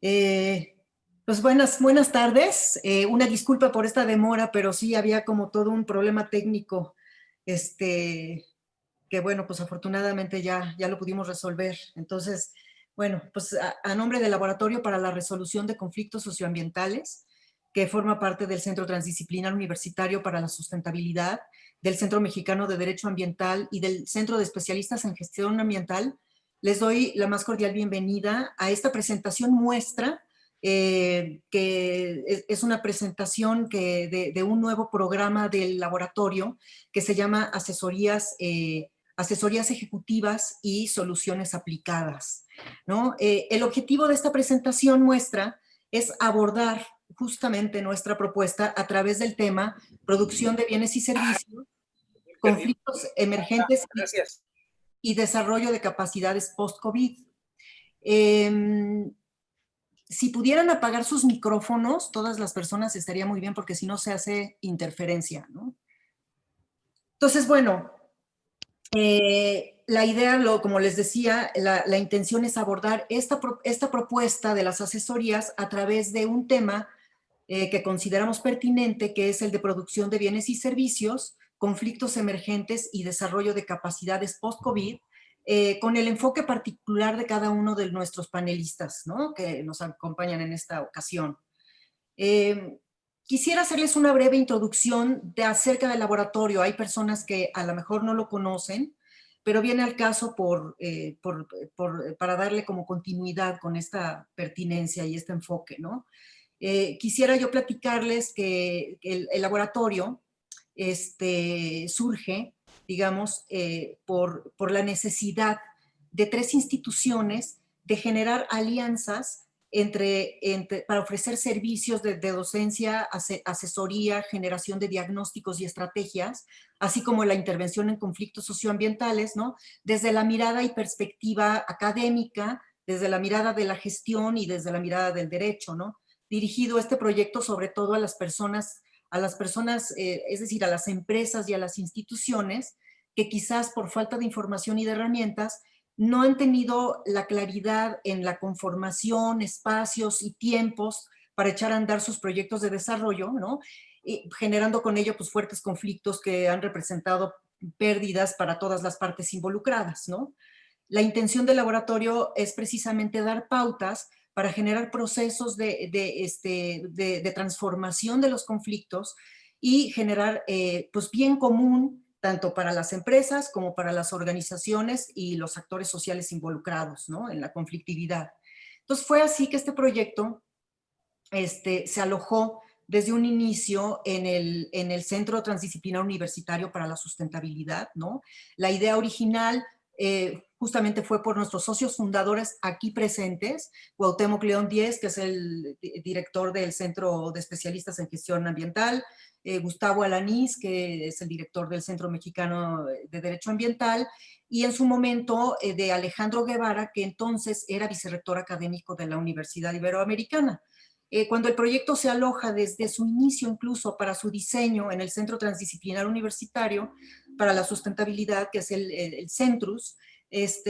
Eh, pues buenas tardes. Una disculpa por esta demora, pero sí había como todo un problema técnico, este, que bueno, pues afortunadamente ya lo pudimos resolver. Entonces, bueno, pues a nombre del Laboratorio para la Resolución de Conflictos Socioambientales, que forma parte del Centro Transdisciplinar Universitario para la Sustentabilidad, del Centro Mexicano de Derecho Ambiental y del Centro de Especialistas en Gestión Ambiental, les doy la más cordial bienvenida a esta presentación muestra, que es una presentación de un nuevo programa del laboratorio que se llama Asesorías Ejecutivas y Soluciones Aplicadas, ¿no? El objetivo de esta presentación muestra es abordar justamente nuestra propuesta a través del tema producción de bienes y servicios, conflictos emergentes Gracias. y desarrollo de capacidades post-COVID. Eh, si pudieran apagar sus micrófonos, todas las personas estaría muy bien porque si no se hace interferencia, ¿no? Entonces, bueno, la idea, como les decía, la intención es abordar esta propuesta de las asesorías a través de un tema que consideramos pertinente, que es el de producción de bienes y servicios, conflictos emergentes y desarrollo de capacidades post-COVID, con el enfoque particular de cada uno de nuestros panelistas, ¿no?, que nos acompañan en esta ocasión. Quisiera hacerles una breve introducción acerca del laboratorio. Hay personas que a lo mejor no lo conocen, pero viene al caso para darle como continuidad con esta pertinencia y este enfoque, ¿no? Quisiera yo platicarles que el laboratorio surge, digamos, por la necesidad de 3 instituciones de generar alianzas para ofrecer servicios de docencia, asesoría, generación de diagnósticos y estrategias, así como la intervención en conflictos socioambientales, ¿no?, desde la mirada y perspectiva académica, desde la mirada de la gestión y desde la mirada del derecho, ¿no? Dirigido este proyecto sobre todo a las personas, es decir, a las empresas y a las instituciones que quizás por falta de información y de herramientas no han tenido la claridad en la conformación, espacios y tiempos para echar a andar sus proyectos de desarrollo, ¿no? Y generando con ello pues fuertes conflictos que han representado pérdidas para todas las partes involucradas, ¿no? La intención del laboratorio es precisamente dar pautas para generar procesos de transformación de los conflictos y generar pues bien común tanto para las empresas como para las organizaciones y los actores sociales involucrados, ¿no?, en la conflictividad. Entonces fue así que este proyecto se alojó desde un inicio en el Centro Transdisciplinar Universitario para la Sustentabilidad, ¿no? La idea original justamente fue por nuestros socios fundadores aquí presentes, Cuauhtémoc León Díez, que es el director del Centro de Especialistas en Gestión Ambiental, Gustavo Alanís, que es el director del Centro Mexicano de Derecho Ambiental, y en su momento de Alejandro Guevara, que entonces era vicerrector académico de la Universidad Iberoamericana. Cuando el proyecto se aloja desde su inicio incluso para su diseño en el Centro Transdisciplinar Universitario para la Sustentabilidad, que es el Centrus, pues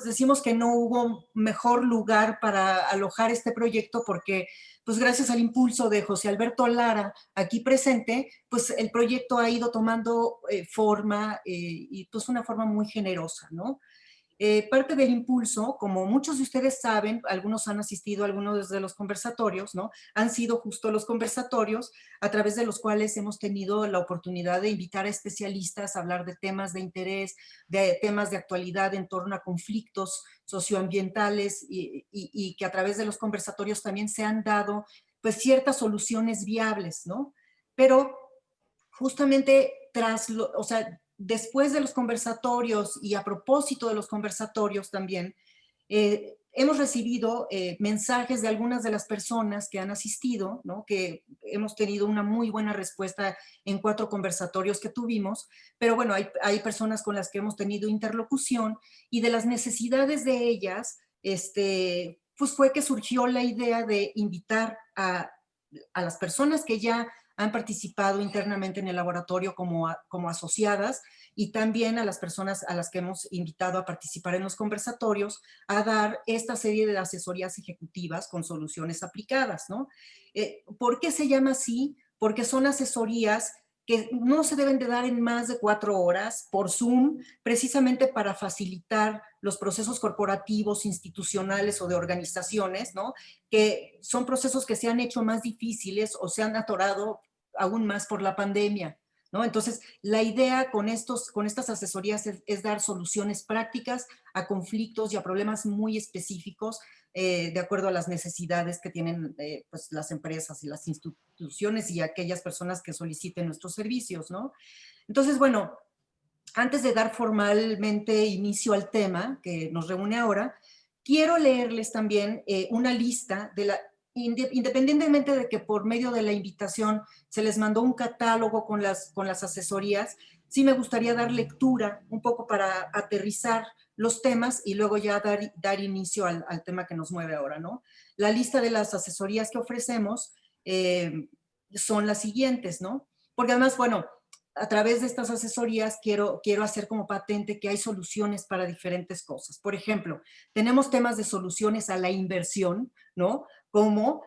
decimos que no hubo mejor lugar para alojar este proyecto porque pues gracias al impulso de José Alberto Lara aquí presente, pues el proyecto ha ido tomando forma y pues una forma muy generosa, ¿no? Parte del impulso, como muchos de ustedes saben, algunos han asistido a algunos de los conversatorios, ¿no?, han sido justo los conversatorios a través de los cuales hemos tenido la oportunidad de invitar a especialistas a hablar de temas de interés, de temas de actualidad en torno a conflictos socioambientales y que a través de los conversatorios también se han dado pues ciertas soluciones viables, ¿no? Pero justamente o sea, después de los conversatorios y a propósito de los conversatorios también, hemos recibido mensajes de algunas de las personas que han asistido, ¿no?, que hemos tenido una muy buena respuesta en 4 conversatorios que tuvimos, pero bueno, hay personas con las que hemos tenido interlocución y de las necesidades de ellas, pues fue que surgió la idea de invitar a las personas que ya han participado internamente en el laboratorio como asociadas, y también a las personas a las que hemos invitado a participar en los conversatorios a dar esta serie de asesorías ejecutivas con soluciones aplicadas, ¿no? ¿Por qué se llama así? Porque son asesorías que no se deben de dar en más de 4 horas por Zoom, precisamente para facilitar los procesos corporativos, institucionales o de organizaciones, ¿no? Que son procesos que se han hecho más difíciles o se han atorado aún más por la pandemia, ¿no? Entonces, la idea con estas asesorías es dar soluciones prácticas a conflictos y a problemas muy específicos de acuerdo a las necesidades que tienen pues, las empresas y las instituciones y aquellas personas que soliciten nuestros servicios, ¿no? Entonces, bueno, antes de dar formalmente inicio al tema que nos reúne ahora, quiero leerles también una lista de independientemente de que por medio de la invitación se les mandó un catálogo con las asesorías, sí me gustaría dar lectura un poco para aterrizar los temas y luego ya dar inicio al tema que nos mueve ahora, ¿no? La lista de las asesorías que ofrecemos son las siguientes, ¿no? Porque además, bueno, a través de estas asesorías quiero hacer como patente que hay soluciones para diferentes cosas. Por ejemplo, tenemos temas de soluciones a la inversión, ¿no? Como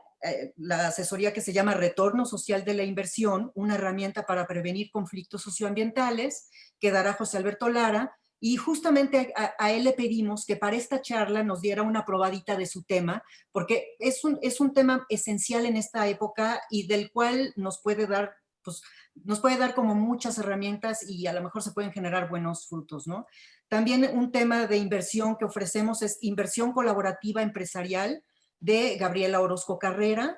la asesoría que se llama Retorno Social de la Inversión, una herramienta para prevenir conflictos socioambientales, que dará José Alberto Lara, y justamente a él le pedimos que para esta charla nos diera una probadita de su tema, porque es un tema esencial en esta época y del cual nos puede dar, pues, nos puede dar como muchas herramientas y a lo mejor se pueden generar buenos frutos, ¿no? También un tema de inversión que ofrecemos es inversión colaborativa empresarial de Gabriela Orozco Carrera.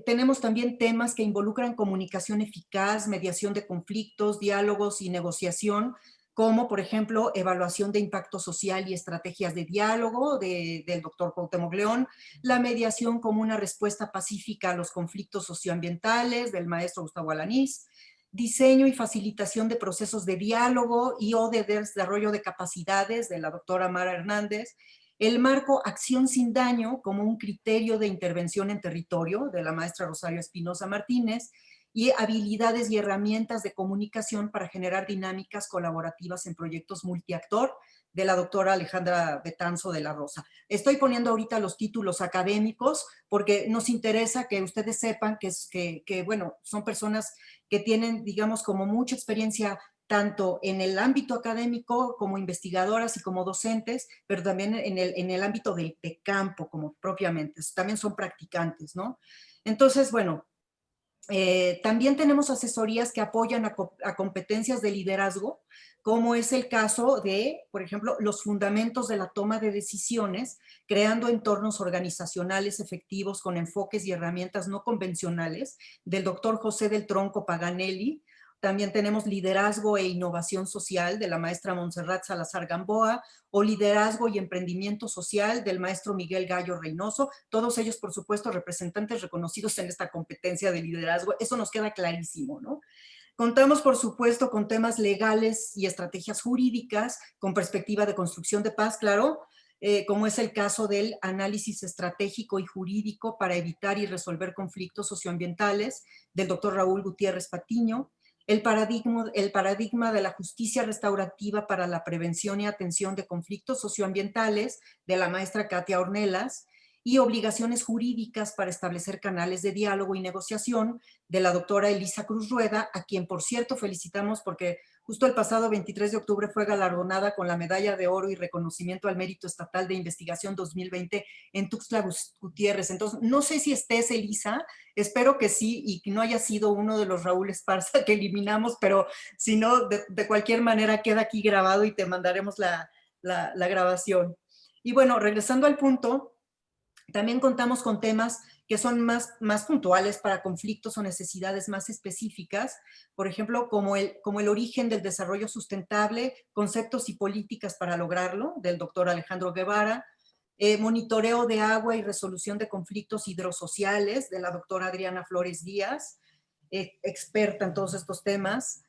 Tenemos también temas que involucran comunicación eficaz, mediación de conflictos, diálogos y negociación, como por ejemplo evaluación de impacto social y estrategias de diálogo del doctor Cuauhtémoc León, la mediación como una respuesta pacífica a los conflictos socioambientales del maestro Gustavo Alanís, diseño y facilitación de procesos de diálogo y o de desarrollo de capacidades de la doctora Mara Hernández, el marco Acción sin Daño como un criterio de intervención en territorio de la maestra Rosario Espinosa Martínez y habilidades y herramientas de comunicación para generar dinámicas colaborativas en proyectos multiactor de la doctora Alejandra Betanzo de la Rosa. Estoy poniendo ahorita los títulos académicos porque nos interesa que ustedes sepan que bueno, son personas que tienen, digamos, como mucha experiencia tanto en el ámbito académico como investigadoras y como docentes, pero también en el ámbito de campo como propiamente, también son practicantes, ¿no? Entonces, bueno, también tenemos asesorías que apoyan a competencias de liderazgo, como es el caso de, por ejemplo, los fundamentos de la toma de decisiones, creando entornos organizacionales efectivos con enfoques y herramientas no convencionales, del doctor José del Tronco Paganelli. También tenemos liderazgo e innovación social de la maestra Montserrat Salazar Gamboa, o liderazgo y emprendimiento social del maestro Miguel Gallo Reynoso, todos ellos, por supuesto, representantes reconocidos en esta competencia de liderazgo. Eso nos queda clarísimo, ¿no? Contamos, por supuesto, con temas legales y estrategias jurídicas con perspectiva de construcción de paz, claro, como es el caso del análisis estratégico y jurídico para evitar y resolver conflictos socioambientales del doctor Raúl Gutiérrez Patiño, el paradigma de la justicia restaurativa para la prevención y atención de conflictos socioambientales de la maestra Katia Ornelas, y obligaciones jurídicas para establecer canales de diálogo y negociación de la doctora Elisa Cruz Rueda, a quien por cierto felicitamos porque justo el pasado 23 de octubre fue galardonada con la Medalla de Oro y Reconocimiento al Mérito Estatal de Investigación 2020 en Tuxtla Gutiérrez. Entonces, no sé si estés, Elisa, espero que sí y que no haya sido uno de los Raúl Esparza que eliminamos, pero si no, de cualquier manera queda aquí grabado y te mandaremos la grabación. Y bueno, regresando al punto, también contamos con temas que son más puntuales para conflictos o necesidades más específicas, por ejemplo, como el origen del desarrollo sustentable, conceptos y políticas para lograrlo, del doctor Alejandro Guevara, monitoreo de agua y resolución de conflictos hidrosociales, de la doctora Adriana Flores Díaz, experta en todos estos temas,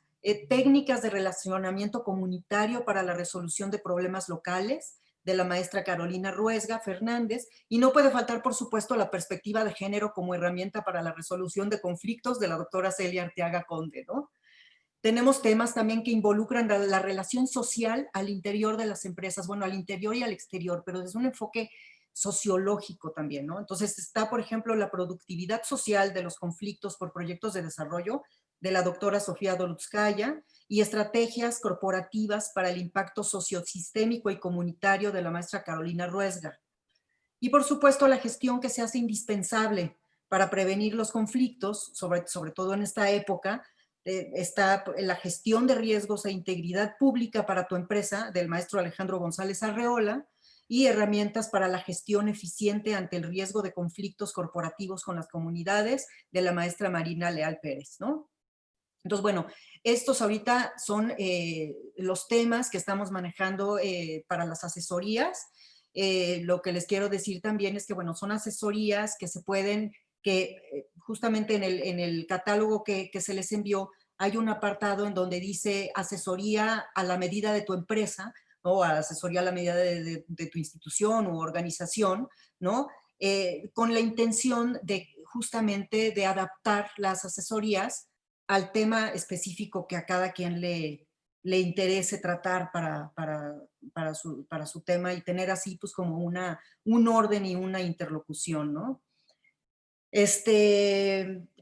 técnicas de relacionamiento comunitario para la resolución de problemas locales, de la maestra Carolina Ruesga Fernández, y no puede faltar, por supuesto, la perspectiva de género como herramienta para la resolución de conflictos de la doctora Celia Arteaga Conde, ¿no? Tenemos temas también que involucran la relación social al interior de las empresas, bueno, al interior y al exterior, pero desde un enfoque sociológico también, ¿no? Entonces está, por ejemplo, la productividad social de los conflictos por proyectos de desarrollo de la doctora Sofía Dolutskaya y estrategias corporativas para el impacto sociosistémico y comunitario de la maestra Carolina Ruesga. Y por supuesto la gestión que se hace indispensable para prevenir los conflictos, sobre todo en esta época, está la gestión de riesgos e integridad pública para tu empresa del maestro Alejandro González Arreola y herramientas para la gestión eficiente ante el riesgo de conflictos corporativos con las comunidades de la maestra Marina Leal Pérez, ¿no? Entonces, bueno, estos ahorita son los temas que estamos manejando para las asesorías. Lo que les quiero decir también es que, bueno, son asesorías que se pueden, que justamente en el catálogo que se les envió, hay un apartado en donde dice asesoría a la medida de tu empresa, ¿no? Asesoría a la medida de tu institución u organización, ¿no? Con la intención de justamente de adaptar las asesorías al tema específico que a cada quien le interese tratar para su tema y tener así pues como un orden y una interlocución, ¿no?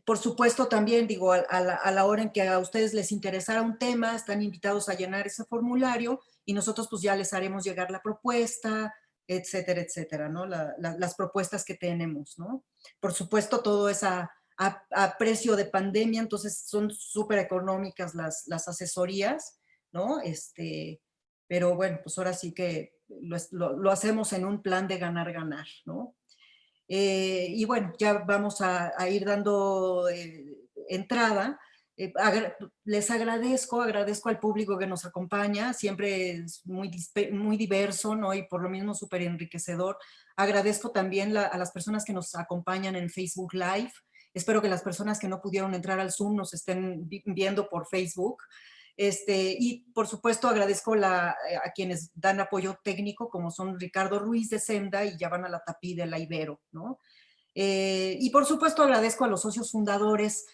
Por supuesto también, digo, a la hora en que a ustedes les interesara un tema, están invitados a llenar ese formulario y nosotros pues ya les haremos llegar la propuesta, etcétera, etcétera, ¿no? Las propuestas que tenemos, ¿no? Por supuesto todo es a precio de pandemia, entonces son súper económicas las asesorías, ¿no? Pero bueno, pues ahora sí que lo hacemos en un plan de ganar-ganar, ¿no? Y bueno, ya vamos a ir dando entrada. Les agradezco al público que nos acompaña, siempre es muy diverso, ¿no? Y por lo mismo súper enriquecedor. Agradezco también a las personas que nos acompañan en Facebook Live. Espero que las personas que no pudieron entrar al Zoom nos estén viendo por Facebook. Y por supuesto agradezco a quienes dan apoyo técnico, como son Ricardo Ruiz de Senda y Yavana Latapí de la Ibero, ¿no? Y por supuesto agradezco a los socios fundadores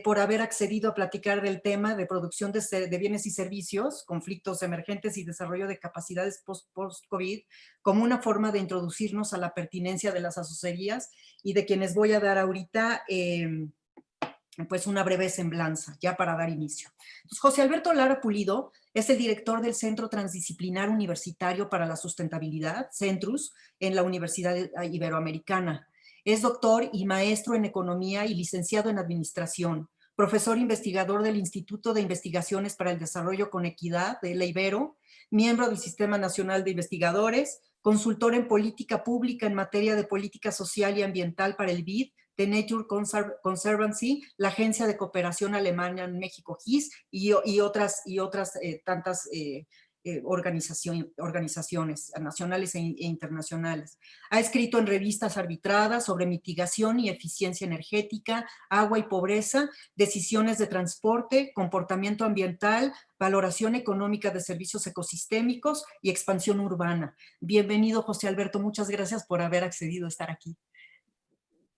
por haber accedido a platicar del tema de producción de bienes y servicios, conflictos emergentes y desarrollo de capacidades post-COVID, como una forma de introducirnos a la pertinencia de las asesorías y de quienes voy a dar ahorita pues una breve semblanza, ya para dar inicio. Entonces, José Alberto Lara Pulido es el director del Centro Transdisciplinar Universitario para la Sustentabilidad, CENTRUS, en la Universidad Iberoamericana. Es doctor y maestro en Economía y licenciado en Administración, profesor investigador del Instituto de Investigaciones para el Desarrollo con Equidad de la Ibero, miembro del Sistema Nacional de Investigadores, consultor en política pública en materia de política social y ambiental para el BID, de Nature Conservancy, la Agencia de Cooperación Alemana en México, GIS, y otras tantas organizaciones nacionales e internacionales. Ha escrito en revistas arbitradas sobre mitigación y eficiencia energética, agua y pobreza, decisiones de transporte, comportamiento ambiental, valoración económica de servicios ecosistémicos y expansión urbana. Bienvenido, José Alberto, muchas gracias por haber accedido a estar aquí.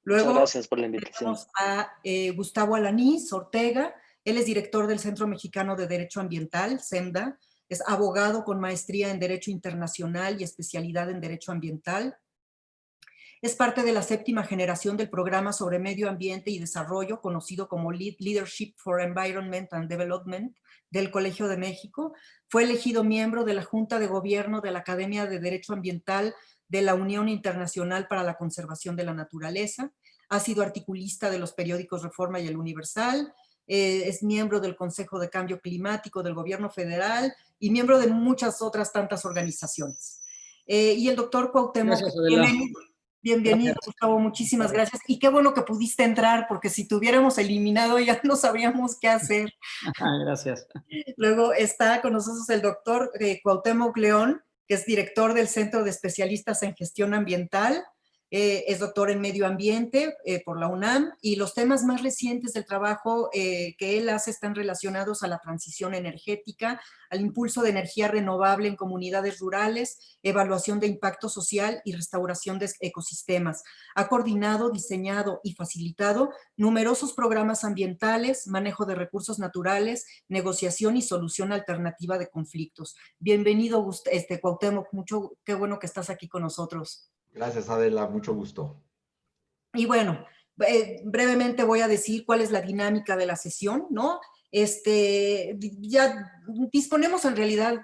Muchas Luego gracias por la invitación. tenemos a Gustavo Alanís Ortega. Él es director del Centro Mexicano de Derecho Ambiental, CEMDA. Es abogado con maestría en Derecho Internacional y especialidad en Derecho Ambiental. Es parte de la 7ª generación del programa sobre medio ambiente y desarrollo, conocido como Leadership for Environment and Development del Colegio de México. Fue elegido miembro de la Junta de Gobierno de la Academia de Derecho Ambiental de la Unión Internacional para la Conservación de la Naturaleza. Ha sido articulista de los periódicos Reforma y El Universal. Es miembro del Consejo de Cambio Climático del Gobierno Federal y miembro de muchas otras tantas organizaciones. Y el doctor Cuauhtémoc. Gracias, Adela. Bienvenido, Gustavo, muchísimas gracias. Y qué bueno que pudiste entrar, porque si te hubiéramos eliminado ya no sabríamos qué hacer. Gracias. Luego está con nosotros el doctor Cuauhtémoc León, que es director del Centro de Especialistas en Gestión Ambiental. Es doctor en medio ambiente por la UNAM y los temas más recientes del trabajo que él hace están relacionados a la transición energética, al impulso de energía renovable en comunidades rurales, evaluación de impacto social y restauración de ecosistemas. Ha coordinado, diseñado y facilitado numerosos programas ambientales, manejo de recursos naturales, negociación y solución alternativa de conflictos. Bienvenido, Cuauhtémoc, qué bueno que estás aquí con nosotros. Gracias, Adela, mucho gusto. Y bueno, brevemente voy a decir cuál es la dinámica de la sesión, ¿no? Ya disponemos en realidad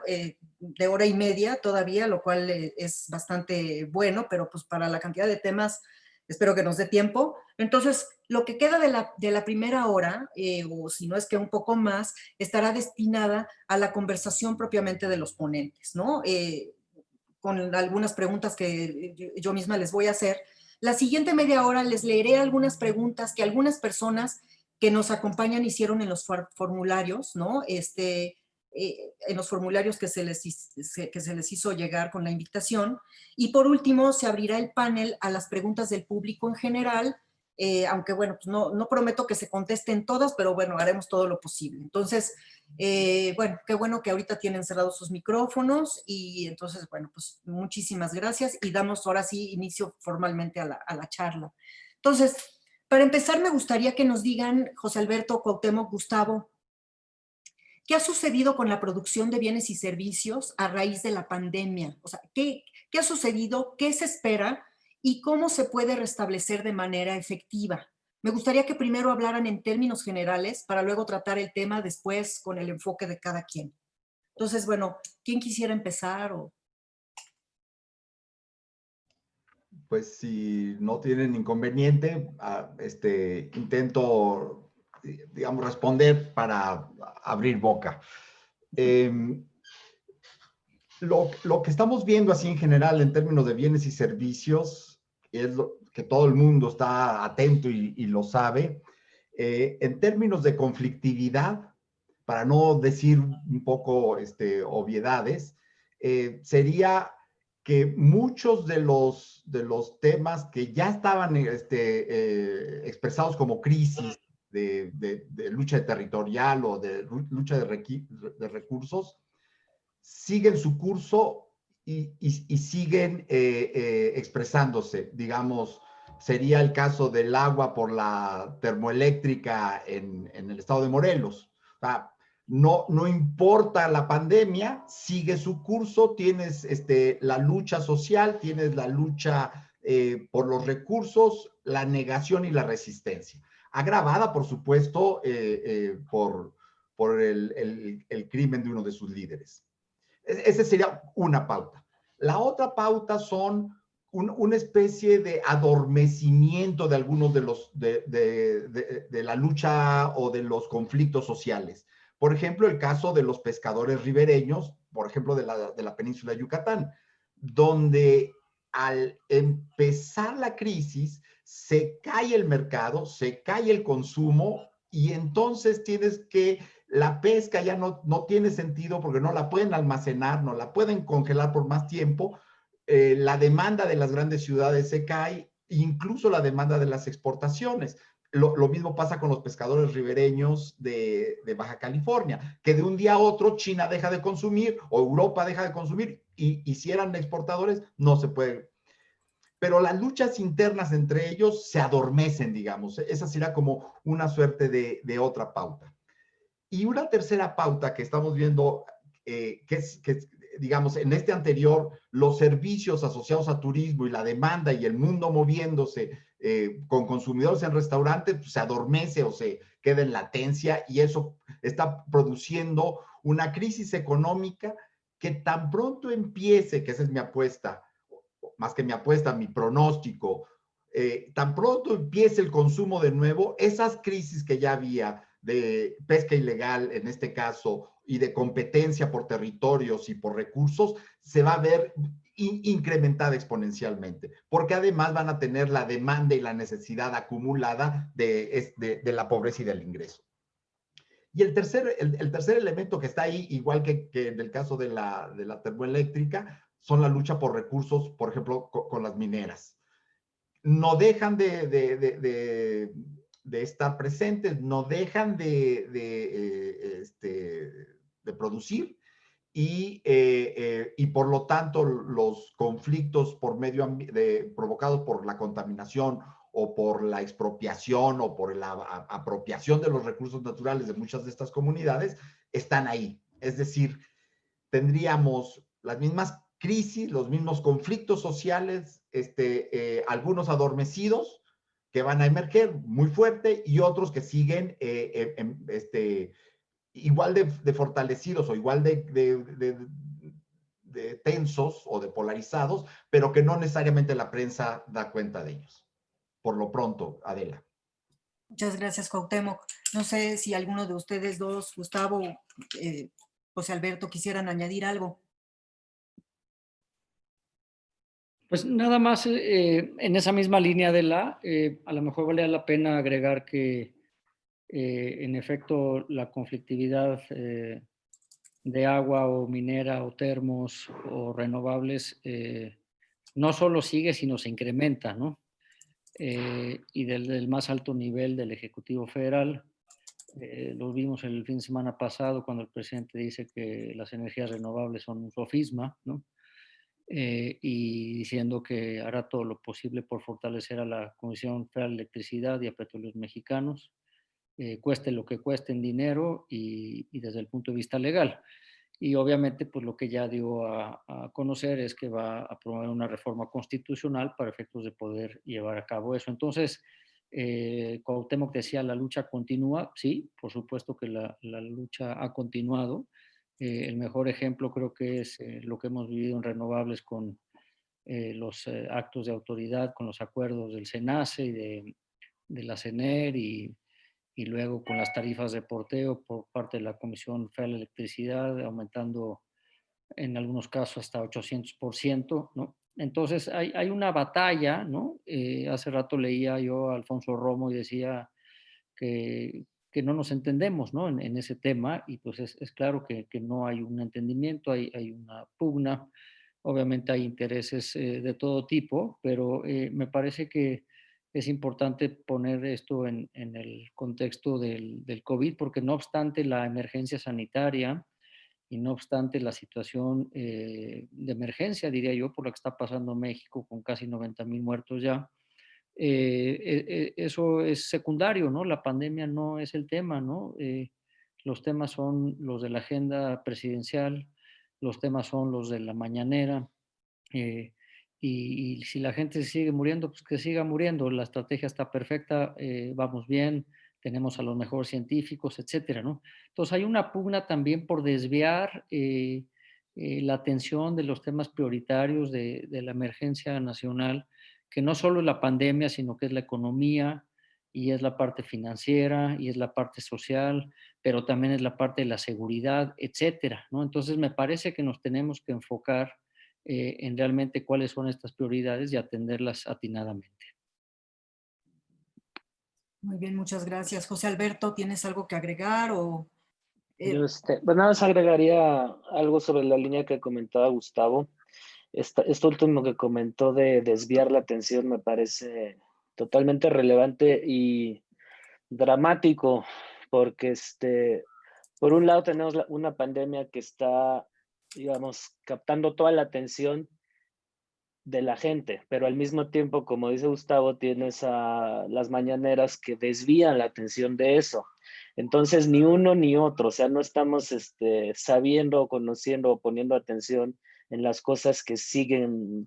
de hora y media todavía, lo cual es bastante bueno, pero pues para la cantidad de temas espero que nos dé tiempo. Entonces, lo que queda de la primera hora, o si no es que un poco más, estará destinada a la conversación propiamente de los ponentes, ¿no? Con algunas preguntas que yo misma les voy a hacer. La siguiente media hora les leeré algunas preguntas que algunas personas que nos acompañan hicieron en los formularios, ¿no? En los formularios que se les hizo llegar con la invitación. Y por último, se abrirá el panel a las preguntas del público en general, aunque bueno, pues no prometo que se contesten todas, pero bueno, haremos todo lo posible. Entonces, bueno, qué bueno que ahorita tienen cerrados sus micrófonos y entonces, bueno, pues muchísimas gracias y damos ahora sí inicio formalmente a la charla. Entonces, para empezar, me gustaría que nos digan, José Alberto, Cuauhtémoc, Gustavo, ¿qué ha sucedido con la producción de bienes y servicios a raíz de la pandemia? O sea, ¿qué ha sucedido? ¿Qué se espera? ¿Y cómo se puede restablecer de manera efectiva? Me gustaría que primero hablaran en términos generales para luego tratar el tema después con el enfoque de cada quien. Entonces, bueno, ¿quién quisiera empezar? Pues si no tienen inconveniente, intento, digamos, responder para abrir boca. Lo que estamos viendo así en general en términos de bienes y servicios, es lo que todo el mundo está atento y lo sabe, en términos de conflictividad, para no decir un poco obviedades, sería que muchos de los temas que ya estaban expresados como crisis de lucha territorial o de lucha de recursos, siguen su curso y siguen expresándose. Digamos, sería el caso del agua por la termoeléctrica en el estado de Morelos. O sea, no importa la pandemia, sigue su curso, tienes la lucha social, tienes la lucha por los recursos, la negación y la resistencia. Agravada, por supuesto, por el crimen de uno de sus líderes. Esa sería una pauta. La otra pauta son una especie de adormecimiento de algunos de la lucha o de los conflictos sociales. Por ejemplo, el caso de los pescadores ribereños, por ejemplo, de la península de Yucatán, donde al empezar la crisis se cae el mercado, se cae el consumo y entonces tienes que la pesca ya no tiene sentido porque no la pueden almacenar, no la pueden congelar por más tiempo, la demanda de las grandes ciudades se cae, incluso la demanda de las exportaciones. Lo mismo pasa con los pescadores ribereños de Baja California, que de un día a otro China deja de consumir o Europa deja de consumir y si eran exportadores no se puede. Pero las luchas internas entre ellos se adormecen, digamos. Esa será como una suerte de otra pauta. Y una tercera pauta que estamos viendo, digamos, en este anterior, los servicios asociados a turismo y la demanda y el mundo moviéndose con consumidores en restaurantes, pues, se adormece o se queda en latencia y eso está produciendo una crisis económica que tan pronto empiece, que esa es mi apuesta, más que mi apuesta, mi pronóstico, tan pronto empiece el consumo de nuevo, esas crisis que ya había de pesca ilegal en este caso y de competencia por territorios y por recursos, se va a ver incrementada exponencialmente, porque además van a tener la demanda y la necesidad acumulada de la pobreza y del ingreso. Y el tercer elemento que está ahí, igual que en el caso de la termoeléctrica, son la lucha por recursos, por ejemplo, con las mineras. no dejan de estar presentes, no dejan de producir y por lo tanto los conflictos provocados por la contaminación o por la expropiación o por la apropiación de los recursos naturales de muchas de estas comunidades están ahí. Es decir, tendríamos las mismas crisis, los mismos conflictos sociales, algunos adormecidos que van a emerger muy fuerte y otros que siguen igual de fortalecidos o igual de tensos o de polarizados, pero que no necesariamente la prensa da cuenta de ellos. Por lo pronto, Adela. Muchas gracias, Cuauhtémoc. No sé si alguno de ustedes dos, Gustavo, José Alberto, quisieran añadir algo. Pues nada más en esa misma línea de a lo mejor valía la pena agregar que en efecto la conflictividad de agua o minera o termos o renovables no solo sigue, sino se incrementa, ¿no? Y desde el más alto nivel del Ejecutivo Federal, lo vimos el fin de semana pasado cuando el presidente dice que las energías renovables son un sofisma, ¿no? Y diciendo que hará todo lo posible por fortalecer a la Comisión Federal de Electricidad y a Petróleos Mexicanos, cueste lo que cueste en dinero y desde el punto de vista legal. Y obviamente, pues lo que ya dio a conocer es que va a promover una reforma constitucional para efectos de poder llevar a cabo eso. Entonces, Cuauhtémoc decía, la lucha continúa. Sí, por supuesto que la lucha ha continuado. El mejor ejemplo creo que es lo que hemos vivido en renovables con los actos de autoridad, con los acuerdos del SENACE y de la CENER y luego con las tarifas de porteo por parte de la Comisión Federal de Electricidad, aumentando en algunos casos hasta 800%, ¿no? Entonces hay una batalla, ¿no? Hace rato leía yo a Alfonso Romo y decía que no nos entendemos, ¿no? En ese tema y pues es claro que no hay un entendimiento, hay una pugna, obviamente hay intereses de todo tipo, pero me parece que es importante poner esto en el contexto del COVID, porque no obstante la emergencia sanitaria y no obstante la situación de emergencia, diría yo, por la que está pasando México con casi 90,000 muertos ya, eso es secundario, ¿no? La pandemia no es el tema, ¿no? Los temas son los de la agenda presidencial, los temas son los de la mañanera, eh, y si la gente sigue muriendo, pues que siga muriendo. La estrategia está perfecta, vamos bien, tenemos a los mejores científicos, etcétera, ¿no? Entonces hay una pugna también por desviar la atención de los temas prioritarios de la emergencia nacional, que no solo es la pandemia, sino que es la economía y es la parte financiera y es la parte social, pero también es la parte de la seguridad, etcétera, ¿no? Entonces me parece que nos tenemos que enfocar en realmente cuáles son estas prioridades y atenderlas atinadamente. Muy bien, muchas gracias. José Alberto, ¿tienes algo que agregar o Yo, pues nada más agregaría algo sobre la línea que comentaba Gustavo. Esto último que comentó de desviar la atención me parece totalmente relevante y dramático, porque por un lado tenemos una pandemia que está, digamos, captando toda la atención de la gente, pero al mismo tiempo, como dice Gustavo, tienes a las mañaneras que desvían la atención de eso. Entonces, ni uno ni otro, o sea, no estamos sabiendo, conociendo o poniendo atención en las cosas que siguen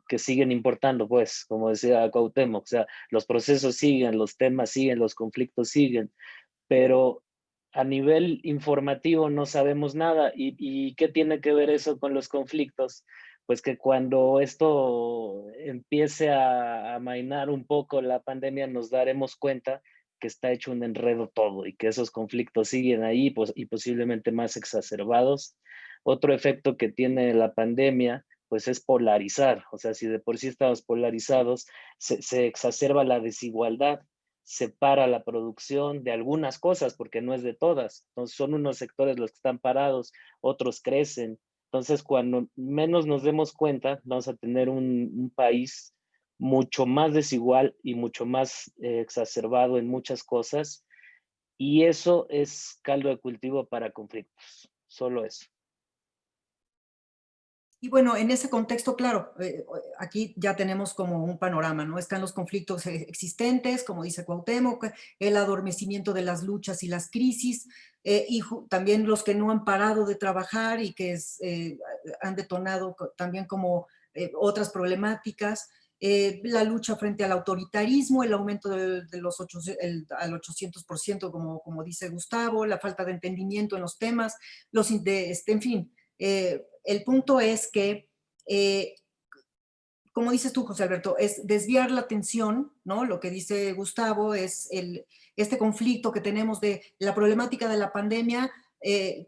importando, pues, como decía Cuauhtémoc, o sea, los procesos siguen, los temas siguen, los conflictos siguen, pero a nivel informativo no sabemos nada. ¿Y qué tiene que ver eso con los conflictos? Pues que cuando esto empiece a amainar un poco la pandemia, nos daremos cuenta que está hecho un enredo todo y que esos conflictos siguen ahí pues, y posiblemente más exacerbados. Otro efecto que tiene la pandemia pues es polarizar, o sea, si de por sí estamos polarizados, se exacerba la desigualdad, separa la producción de algunas cosas, porque no es de todas. Entonces son unos sectores los que están parados, otros crecen. Entonces, cuando menos nos demos cuenta, vamos a tener un país mucho más desigual y mucho más exacerbado en muchas cosas. Y eso es caldo de cultivo para conflictos, solo eso. Y bueno, en ese contexto, claro, aquí ya tenemos como un panorama, ¿no? Están los conflictos existentes, como dice Cuauhtémoc, el adormecimiento de las luchas y las crisis, y también los que no han parado de trabajar y que han detonado también como otras problemáticas, la lucha frente al autoritarismo, el aumento al 800%, como dice Gustavo, la falta de entendimiento en los temas, en fin, el punto es que, como dices tú, José Alberto, es desviar la atención, ¿no? Lo que dice Gustavo es este conflicto que tenemos de la problemática de la pandemia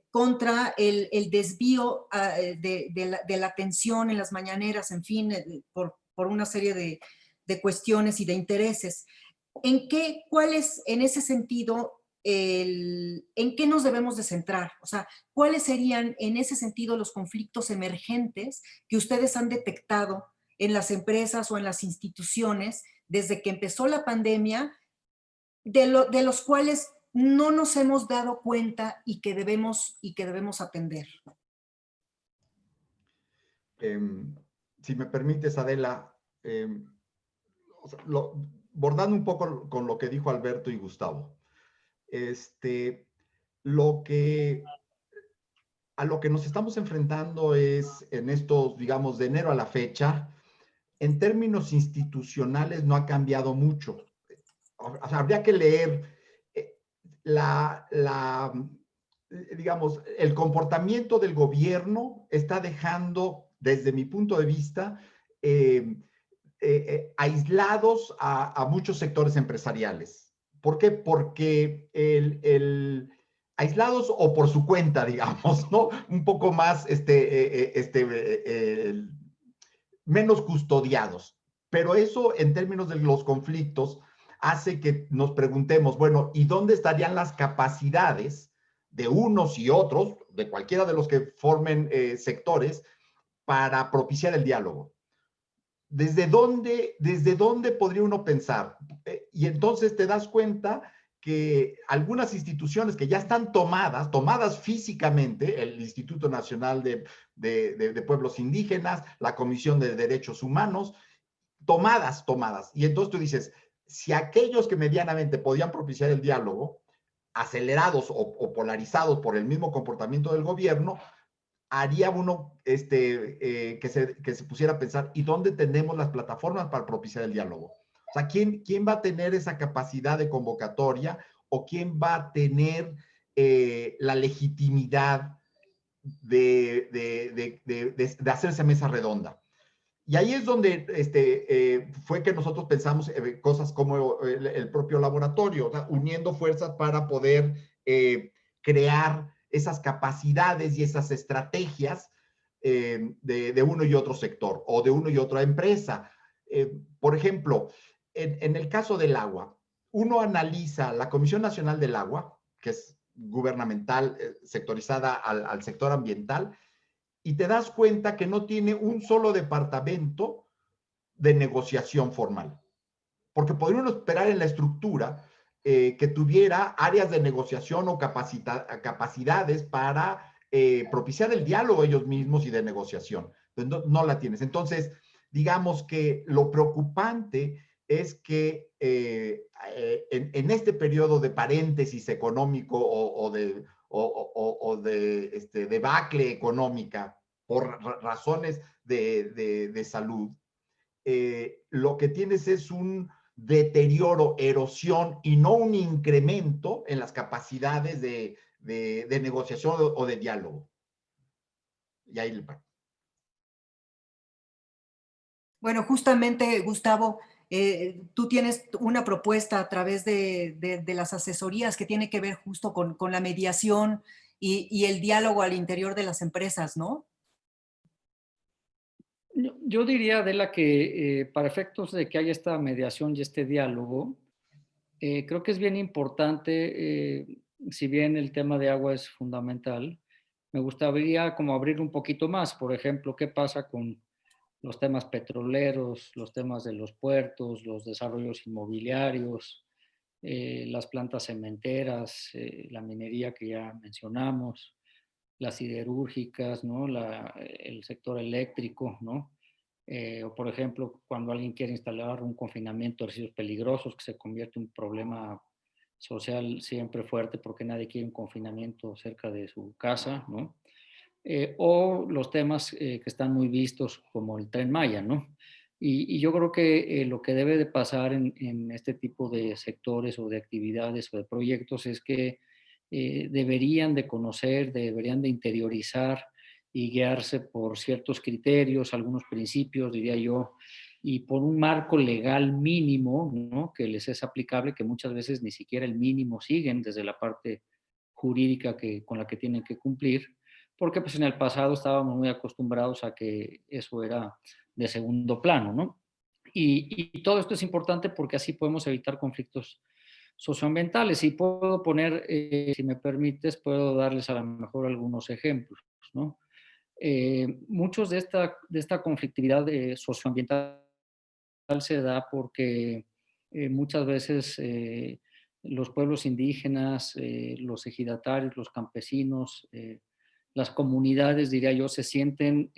contra el desvío de la atención en las mañaneras, en fin, por una serie de cuestiones y de intereses. ¿Cuál es, en ese sentido, en qué nos debemos de centrar? O sea, ¿cuáles serían en ese sentido los conflictos emergentes que ustedes han detectado en las empresas o en las instituciones desde que empezó la pandemia, de los cuales no nos hemos dado cuenta y que debemos atender? Si me permites, Adela, o sea, bordando un poco con lo que dijo Alberto y Gustavo, lo que a lo que nos estamos enfrentando es en estos, digamos, de enero a la fecha, en términos institucionales no ha cambiado mucho. O sea, habría que leer digamos, el comportamiento del gobierno está dejando, desde mi punto de vista, aislados a muchos sectores empresariales. ¿Por qué? Porque aislados o por su cuenta, digamos, ¿no? Un poco más, menos custodiados. Pero eso, en términos de los conflictos, hace que nos preguntemos, bueno, ¿y dónde estarían las capacidades de unos y otros, de cualquiera de los que formen sectores, para propiciar el diálogo? ¿Desde dónde podría uno pensar? Y entonces te das cuenta que algunas instituciones que ya están tomadas físicamente, el Instituto Nacional de Pueblos Indígenas, la Comisión de Derechos Humanos, tomadas. Y entonces tú dices, si aquellos que medianamente podían propiciar el diálogo, acelerados o polarizados por el mismo comportamiento del gobierno, haría uno que se pusiera a pensar, ¿y dónde tenemos las plataformas para propiciar el diálogo? O sea, ¿quién va a tener esa capacidad de convocatoria o quién va a tener la legitimidad de hacerse mesa redonda? Y ahí es donde fue que nosotros pensamos cosas como el propio laboratorio, o sea, uniendo fuerzas para poder crear esas capacidades y esas estrategias de uno y otro sector o de uno y otra empresa. Por ejemplo, en el caso del agua, uno analiza la Comisión Nacional del Agua, que es gubernamental, sectorizada al sector ambiental, y te das cuenta que no tiene un solo departamento de negociación formal. Porque podría uno esperar en la estructura que tuviera áreas de negociación o capacidades para propiciar el diálogo ellos mismos y de negociación. Pues no la tienes. Entonces, digamos que lo preocupante es que en este periodo de paréntesis económico o de debacle económica por razones de salud, lo que tienes es un deterioro, erosión y no un incremento en las capacidades de negociación o de diálogo. Y ahí le paro. Bueno, justamente, Gustavo, tú tienes una propuesta a través de las asesorías que tiene que ver justo con la mediación y el diálogo al interior de las empresas, ¿no? Yo diría, Adela, que para efectos de que haya esta mediación y este diálogo, creo que es bien importante, si bien el tema de agua es fundamental, me gustaría como abrir un poquito más. Por ejemplo, ¿qué pasa con los temas petroleros, los temas de los puertos, los desarrollos inmobiliarios, las plantas cementeras, la minería que ya mencionamos, las siderúrgicas, ¿no? El sector eléctrico, ¿no? O por ejemplo, cuando alguien quiere instalar un confinamiento de residuos peligrosos, que se convierte en un problema social siempre fuerte porque nadie quiere un confinamiento cerca de su casa, ¿no? O los temas que están muy vistos como el Tren Maya, ¿no? Y yo creo que lo que debe de pasar en este tipo de sectores o de actividades o de proyectos es que deberían de conocer, deberían de interiorizar y guiarse por ciertos criterios, algunos principios, diría yo, y por un marco legal mínimo, ¿no? Que les es aplicable, que muchas veces ni siquiera el mínimo siguen desde la parte jurídica con la que tienen que cumplir, porque pues en el pasado estábamos muy acostumbrados a que eso era de segundo plano, ¿no? Y todo esto es importante porque así podemos evitar conflictos socioambientales. Y puedo poner, si me permites, puedo darles a lo mejor algunos ejemplos, ¿no? Muchos de esta conflictividad socioambiental se da porque muchas veces los pueblos indígenas, los ejidatarios, los campesinos, las comunidades, diría yo, se sienten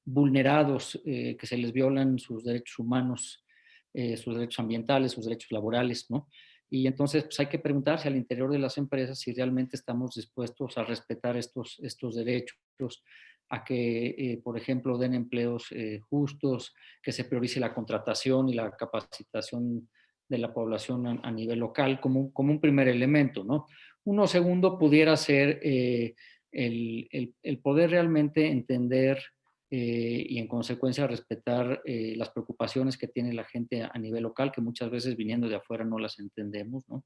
vulnerados, que se les violan sus derechos humanos, sus derechos ambientales, sus derechos laborales, ¿no? Y entonces pues, hay que preguntarse al interior de las empresas si realmente estamos dispuestos a respetar estos derechos, a que, por ejemplo, den empleos justos, que se priorice la contratación y la capacitación de la población a nivel local como un primer elemento, ¿no? Uno segundo pudiera ser el poder realmente entender y en consecuencia respetar las preocupaciones que tiene la gente a nivel local, que muchas veces viniendo de afuera no las entendemos, ¿no?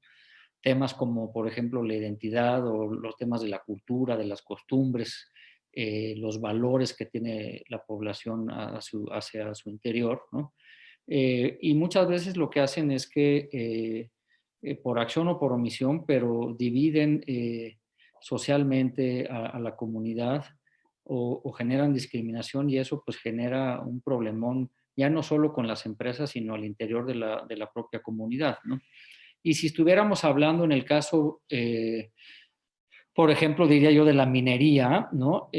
Temas como, por ejemplo, la identidad o los temas de la cultura, de las costumbres, los valores que tiene la población hacia su interior, ¿no? Y muchas veces lo que hacen es que por acción o por omisión, pero dividen socialmente a la comunidad o generan discriminación y eso pues genera un problemón ya no solo con las empresas, sino al interior de la propia comunidad, ¿no? Y si estuviéramos hablando en el caso, por ejemplo, diría yo, de la minería, ¿no?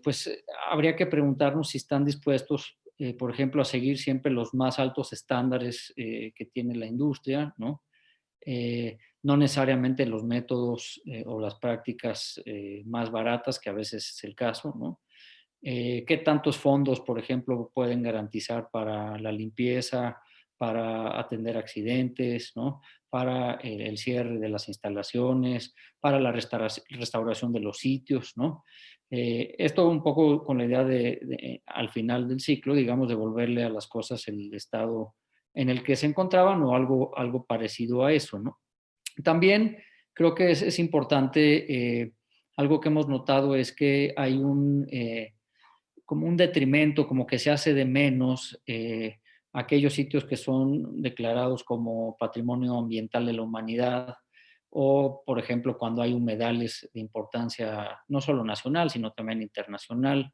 Pues habría que preguntarnos si están dispuestos, por ejemplo, a seguir siempre los más altos estándares que tiene la industria, ¿no? No necesariamente los métodos o las prácticas más baratas, que a veces es el caso, ¿no? ¿Qué tantos fondos, por ejemplo, pueden garantizar para la limpieza, para atender accidentes, ¿no? Para el cierre de las instalaciones, para la restauración de los sitios, ¿no? Esto un poco con la idea de, al final del ciclo, digamos, devolverle a las cosas el estado en el que se encontraban o algo parecido a eso, ¿no? También creo que es importante, algo que hemos notado es que hay como un detrimento, como que se hace de menos aquellos sitios que son declarados como patrimonio ambiental de la humanidad o, por ejemplo, cuando hay humedales de importancia no solo nacional, sino también internacional,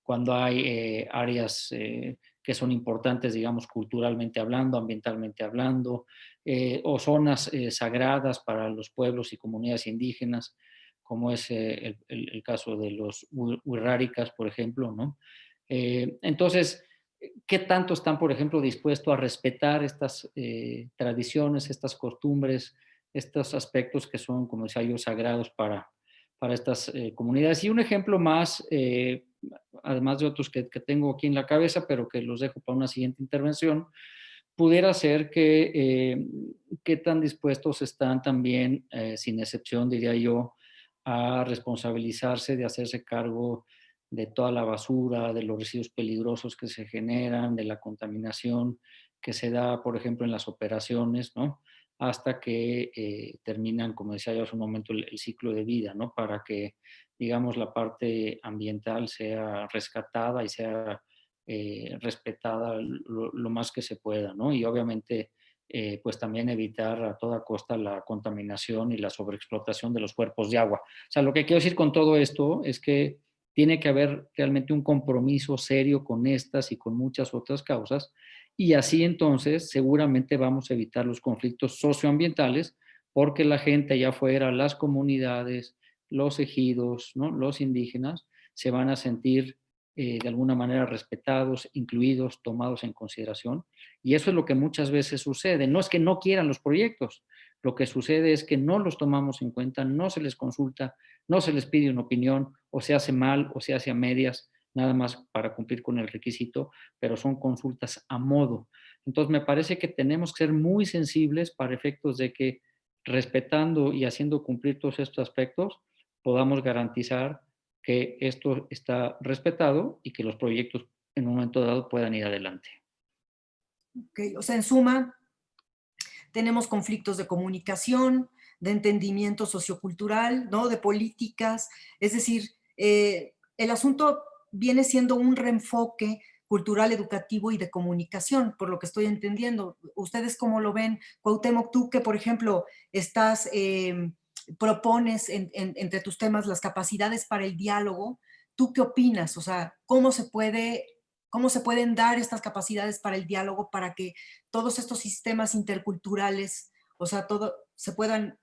cuando hay áreas que son importantes, digamos, culturalmente hablando, ambientalmente hablando, o zonas sagradas para los pueblos y comunidades indígenas, como es el caso de los huirráricas, por ejemplo, ¿no? Entonces, ¿qué tanto están, por ejemplo, dispuestos a respetar estas tradiciones, estas costumbres, estos aspectos que son, como decía yo, sagrados para estas comunidades? Y un ejemplo más, además de otros que tengo aquí en la cabeza, pero que los dejo para una siguiente intervención, pudiera ser que qué tan dispuestos están también, sin excepción, diría yo, a responsabilizarse de hacerse cargo de toda la basura, de los residuos peligrosos que se generan, de la contaminación que se da, por ejemplo, en las operaciones, ¿no? Hasta que terminan, como decía yo hace un momento, el ciclo de vida, ¿no? Para que, digamos, la parte ambiental sea rescatada y sea respetada lo más que se pueda, ¿no? Y obviamente, pues también evitar a toda costa la contaminación y la sobreexplotación de los cuerpos de agua. O sea, lo que quiero decir con todo esto es que tiene que haber realmente un compromiso serio con estas y con muchas otras causas, y así entonces seguramente vamos a evitar los conflictos socioambientales, porque la gente allá afuera, las comunidades, los ejidos, ¿no?, los indígenas, se van a sentir de alguna manera respetados, incluidos, tomados en consideración. Y eso es lo que muchas veces sucede. No es que no quieran los proyectos, lo que sucede es que no los tomamos en cuenta, no se les consulta, no se les pide una opinión, o se hace mal o se hace a medias, nada más para cumplir con el requisito, pero son consultas a modo. Entonces me parece que tenemos que ser muy sensibles para efectos de que, respetando y haciendo cumplir todos estos aspectos, podamos garantizar que esto está respetado y que los proyectos en un momento dado puedan ir adelante. Okay. O sea, en suma, tenemos conflictos de comunicación, de entendimiento sociocultural, ¿no?, de políticas. Es decir, el asunto viene siendo un reenfoque cultural, educativo y de comunicación, por lo que estoy entendiendo. ¿Ustedes cómo lo ven? Cuauhtémoc, tú que, por ejemplo, propones entre tus temas las capacidades para el diálogo, ¿tú qué opinas? O sea, ¿cómo se pueden dar estas capacidades para el diálogo para que todos estos sistemas interculturales, o sea, se puedan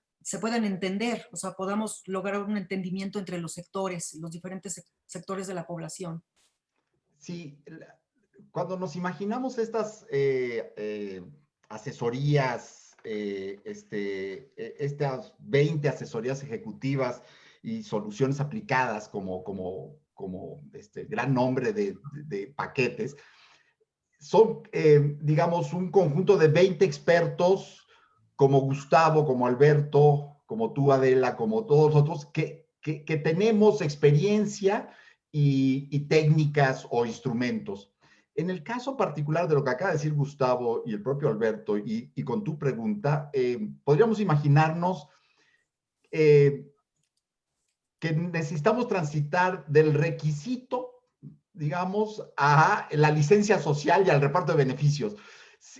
entender, o sea, podamos lograr un entendimiento entre los sectores, los diferentes sectores de la población? Sí, cuando nos imaginamos estas asesorías, estas 20 asesorías ejecutivas y soluciones aplicadas como gran nombre de paquetes, son, digamos, un conjunto de 20 expertos como Gustavo, como Alberto, como tú, Adela, como todos nosotros, que tenemos experiencia y técnicas o instrumentos. En el caso particular de lo que acaba de decir Gustavo y el propio Alberto, y con tu pregunta, podríamos imaginarnos que necesitamos transitar del requisito, digamos, a la licencia social y al reparto de beneficios.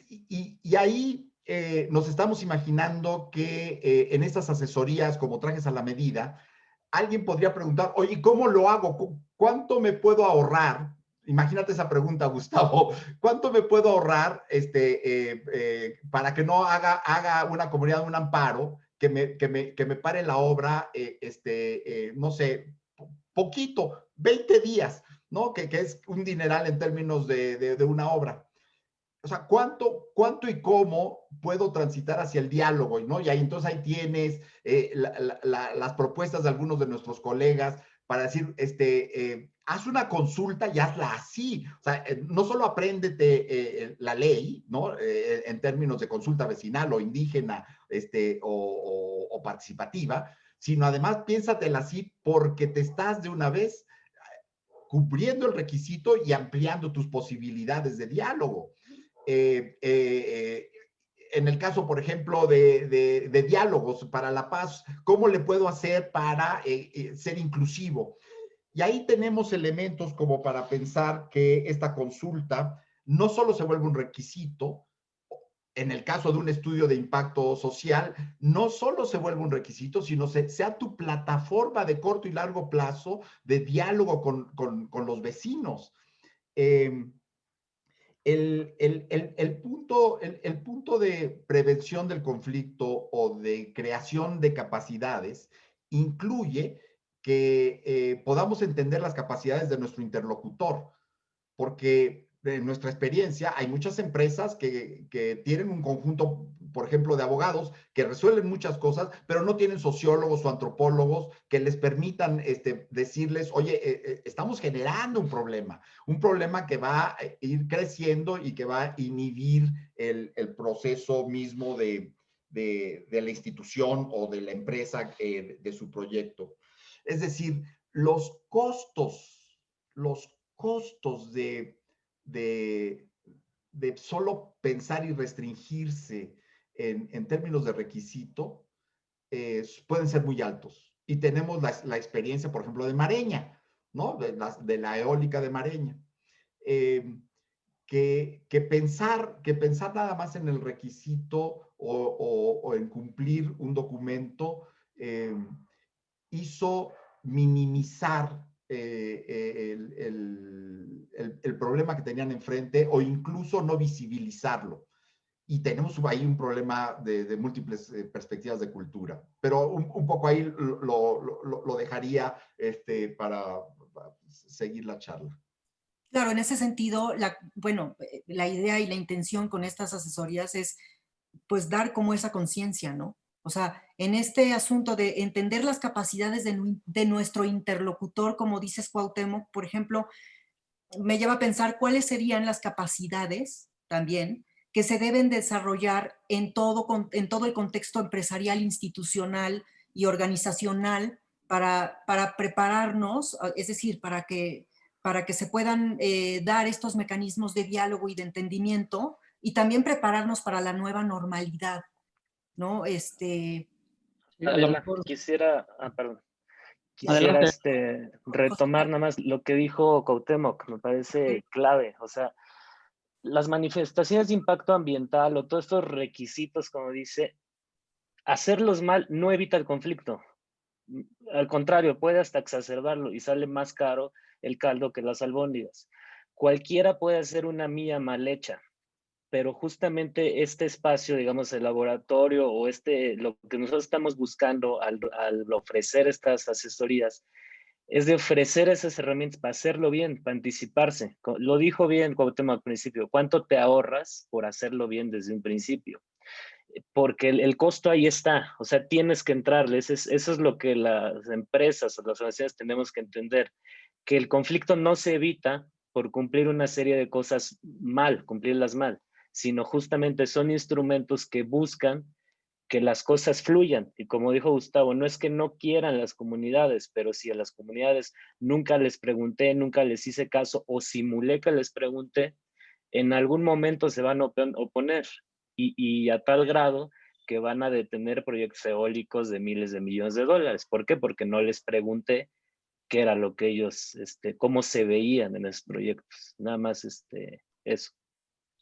Y ahí nos estamos imaginando que en estas asesorías como trajes a la medida, alguien podría preguntar, oye, ¿cómo lo hago? ¿Cuánto me puedo ahorrar? Imagínate esa pregunta, Gustavo. ¿Cuánto me puedo ahorrar para que no haga una comunidad un amparo, que me pare la obra, no sé, poquito, 20 días, ¿no? Que es un dineral en términos de una obra. O sea, ¿cuánto y cómo puedo transitar hacia el diálogo? ¿No? Y ahí entonces ahí tienes las propuestas de algunos de nuestros colegas para decir, haz una consulta y hazla así. O sea, no solo apréndete la ley, ¿no? En términos de consulta vecinal o indígena o participativa, sino además piénsatela así porque te estás de una vez cumpliendo el requisito y ampliando tus posibilidades de diálogo. En el caso, por ejemplo, de diálogos para la paz, ¿cómo le puedo hacer para ser inclusivo? Y ahí tenemos elementos como para pensar que esta consulta no solo se vuelve un requisito, en el caso de un estudio de impacto social, no solo se vuelve un requisito, sino sea tu plataforma de corto y largo plazo de diálogo con los vecinos. El punto de prevención del conflicto o de creación de capacidades incluye que podamos entender las capacidades de nuestro interlocutor, porque en nuestra experiencia hay muchas empresas que tienen un conjunto, por ejemplo, de abogados que resuelven muchas cosas, pero no tienen sociólogos o antropólogos que les permitan decirles, oye, estamos generando un problema que va a ir creciendo y que va a inhibir el proceso mismo de la institución o de la empresa de su proyecto. Es decir, los costos de solo pensar y restringirse en términos de requisito pueden ser muy altos. Y tenemos la experiencia, por ejemplo, de Mareña, ¿no? De la eólica de Mareña. Que pensar nada más en el requisito o en cumplir un documento hizo minimizar el problema que tenían enfrente o incluso no visibilizarlo. Y tenemos ahí un problema de múltiples perspectivas de cultura. Pero un poco ahí lo dejaría para seguir la charla. Claro, en ese sentido, bueno, la idea y la intención con estas asesorías es pues dar como esa conciencia, ¿no? O sea, en este asunto de entender las capacidades de nuestro interlocutor, como dices Cuauhtémoc, por ejemplo, me lleva a pensar cuáles serían las capacidades también que se deben desarrollar en todo el contexto empresarial, institucional y organizacional para prepararnos, es decir, para que se puedan dar estos mecanismos de diálogo y de entendimiento y también prepararnos para la nueva normalidad, ¿no? Sí, a lo Adela, mejor, perdón. Quisiera adelante. retomar nada más lo que dijo Cuauhtémoc, me parece clave. O sea, las manifestaciones de impacto ambiental o todos estos requisitos, como dice, hacerlos mal no evita el conflicto. Al contrario, puede hasta exacerbarlo y sale más caro el caldo que las albóndigas. Cualquiera puede hacer una milla mal hecha, pero justamente este espacio, digamos, el laboratorio o lo que nosotros estamos buscando al ofrecer estas asesorías, es de ofrecer esas herramientas para hacerlo bien, para anticiparse. Lo dijo bien Cuauhtémoc al principio, ¿cuánto te ahorras por hacerlo bien desde un principio? Porque el costo ahí está, o sea, tienes que entrarle, eso es lo que las empresas o las organizaciones tenemos que entender, que el conflicto no se evita por cumplir una serie de cosas mal, cumplirlas mal, sino justamente son instrumentos que buscan que las cosas fluyan. Y como dijo Gustavo, no es que no quieran las comunidades, pero si a las comunidades nunca les pregunté, nunca les hice caso o simulé que les pregunté, en algún momento se van a oponer y a tal grado que van a detener proyectos eólicos de miles de millones de dólares. ¿Por qué? Porque no les pregunté qué era lo que ellos, cómo se veían en esos proyectos. Nada más eso.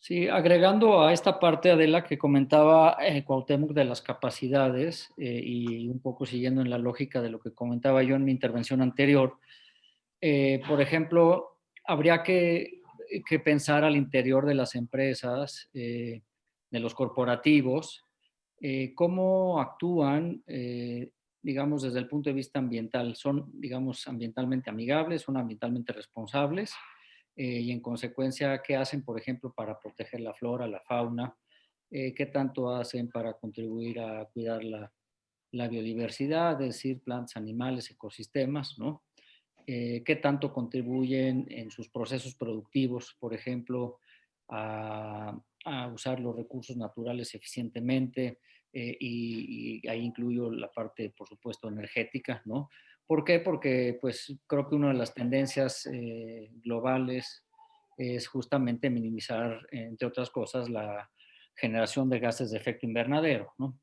Sí, agregando a esta parte, Adela, que comentaba Cuauhtémoc de las capacidades y un poco siguiendo en la lógica de lo que comentaba yo en mi intervención anterior, por ejemplo, habría que pensar al interior de las empresas, de los corporativos, cómo actúan, digamos, desde el punto de vista ambiental. Son, digamos, ambientalmente amigables, son ambientalmente responsables y en consecuencia, ¿qué hacen, por ejemplo, para proteger la flora, la fauna? ¿Qué tanto hacen para contribuir a cuidar la biodiversidad, es decir, plantas, animales, ecosistemas, ¿no? ¿Qué tanto contribuyen en sus procesos productivos, por ejemplo, a usar los recursos naturales eficientemente? Y ahí incluyo la parte, por supuesto, energética, ¿no? ¿Por qué? Porque pues creo que una de las tendencias globales es justamente minimizar, entre otras cosas, la generación de gases de efecto invernadero, ¿no?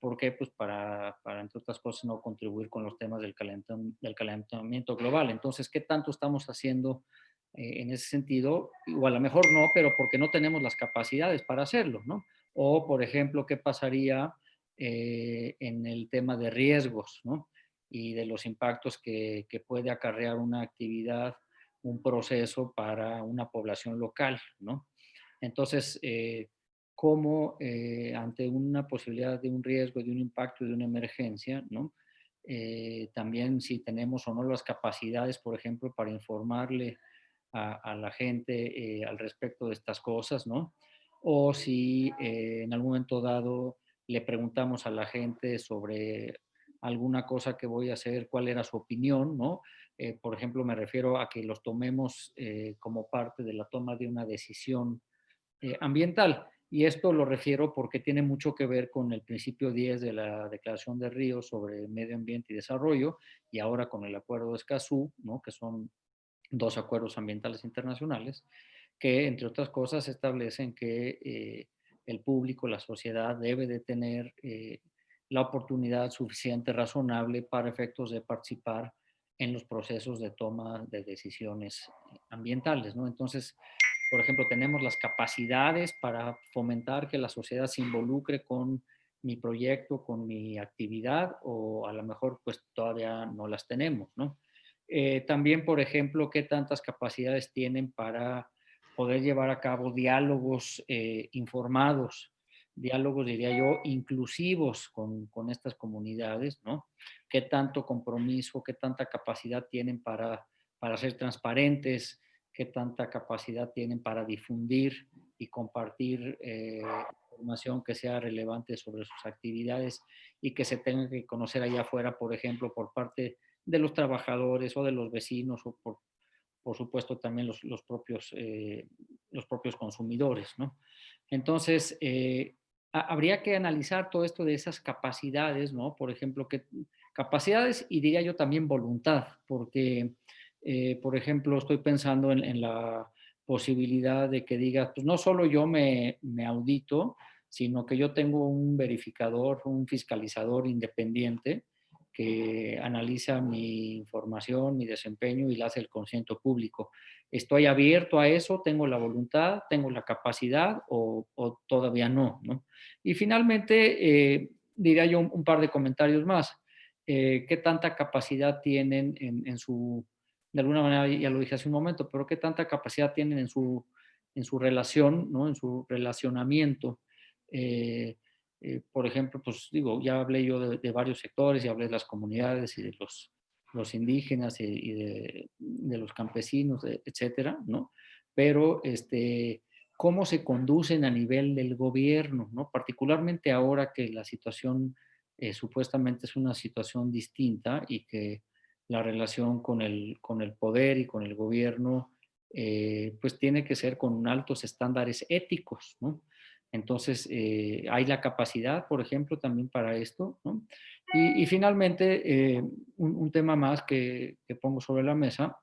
¿Por qué? Pues entre otras cosas, no contribuir con los temas del calentamiento global. Entonces, ¿qué tanto estamos haciendo en ese sentido? O a lo mejor no, pero porque no tenemos las capacidades para hacerlo, ¿no? O, por ejemplo, ¿qué pasaría en el tema de riesgos, ¿no? Y de los impactos que puede acarrear una actividad, un proceso para una población local, ¿no? Entonces, cómo ante una posibilidad de un riesgo, de un impacto, de una emergencia, ¿no? También si tenemos o no las capacidades, por ejemplo, para informarle a la gente al respecto de estas cosas, ¿no? O si en algún momento dado le preguntamos a la gente sobre alguna cosa que voy a hacer, cuál era su opinión, ¿no? Por ejemplo, me refiero a que los tomemos como parte de la toma de una decisión ambiental. Y esto lo refiero porque tiene mucho que ver con el principio 10 de la Declaración de Río sobre Medio Ambiente y Desarrollo, y ahora con el Acuerdo de Escazú, ¿no? Que son dos acuerdos ambientales internacionales, que entre otras cosas establecen que el público, la sociedad, debe de tener la oportunidad suficiente, razonable, para efectos de participar en los procesos de toma de decisiones ambientales, ¿no? Entonces, por ejemplo, tenemos las capacidades para fomentar que la sociedad se involucre con mi proyecto, con mi actividad, o a lo mejor pues todavía no las tenemos, ¿no? También, por ejemplo, qué tantas capacidades tienen para poder llevar a cabo diálogos informados, diálogos, diría yo, inclusivos con estas comunidades, ¿no? Qué tanto compromiso, qué tanta capacidad tienen para ser transparentes, qué tanta capacidad tienen para difundir y compartir información que sea relevante sobre sus actividades y que se tenga que conocer allá afuera, por ejemplo, por parte de los trabajadores o de los vecinos o por supuesto también los propios consumidores, ¿no? Entonces, habría que analizar todo esto de esas capacidades, ¿no? Por ejemplo, capacidades y diría yo también voluntad, porque, por ejemplo, estoy pensando en la posibilidad de que digas, pues no solo yo me audito, sino que yo tengo un verificador, un fiscalizador independiente que analiza mi información, mi desempeño y la hace el conocimiento público. ¿Estoy abierto a eso? ¿Tengo la voluntad? ¿Tengo la capacidad? ¿O todavía no? ¿No? Y finalmente, diría yo un par de comentarios más. ¿Qué tanta capacidad tienen en su, de alguna manera ya lo dije hace un momento, pero qué tanta capacidad tienen en su relación, ¿no? En su relacionamiento? Por ejemplo, pues digo, ya hablé yo de varios sectores, ya hablé de las comunidades y de los indígenas y de los campesinos, etcétera, ¿no? Pero cómo se conducen a nivel del gobierno, ¿no? Particularmente ahora que la situación supuestamente es una situación distinta y que la relación con el poder y con el gobierno pues tiene que ser con altos estándares éticos, ¿no? Entonces, hay la capacidad, por ejemplo, también para esto, ¿no? Y finalmente, un tema más que pongo sobre la mesa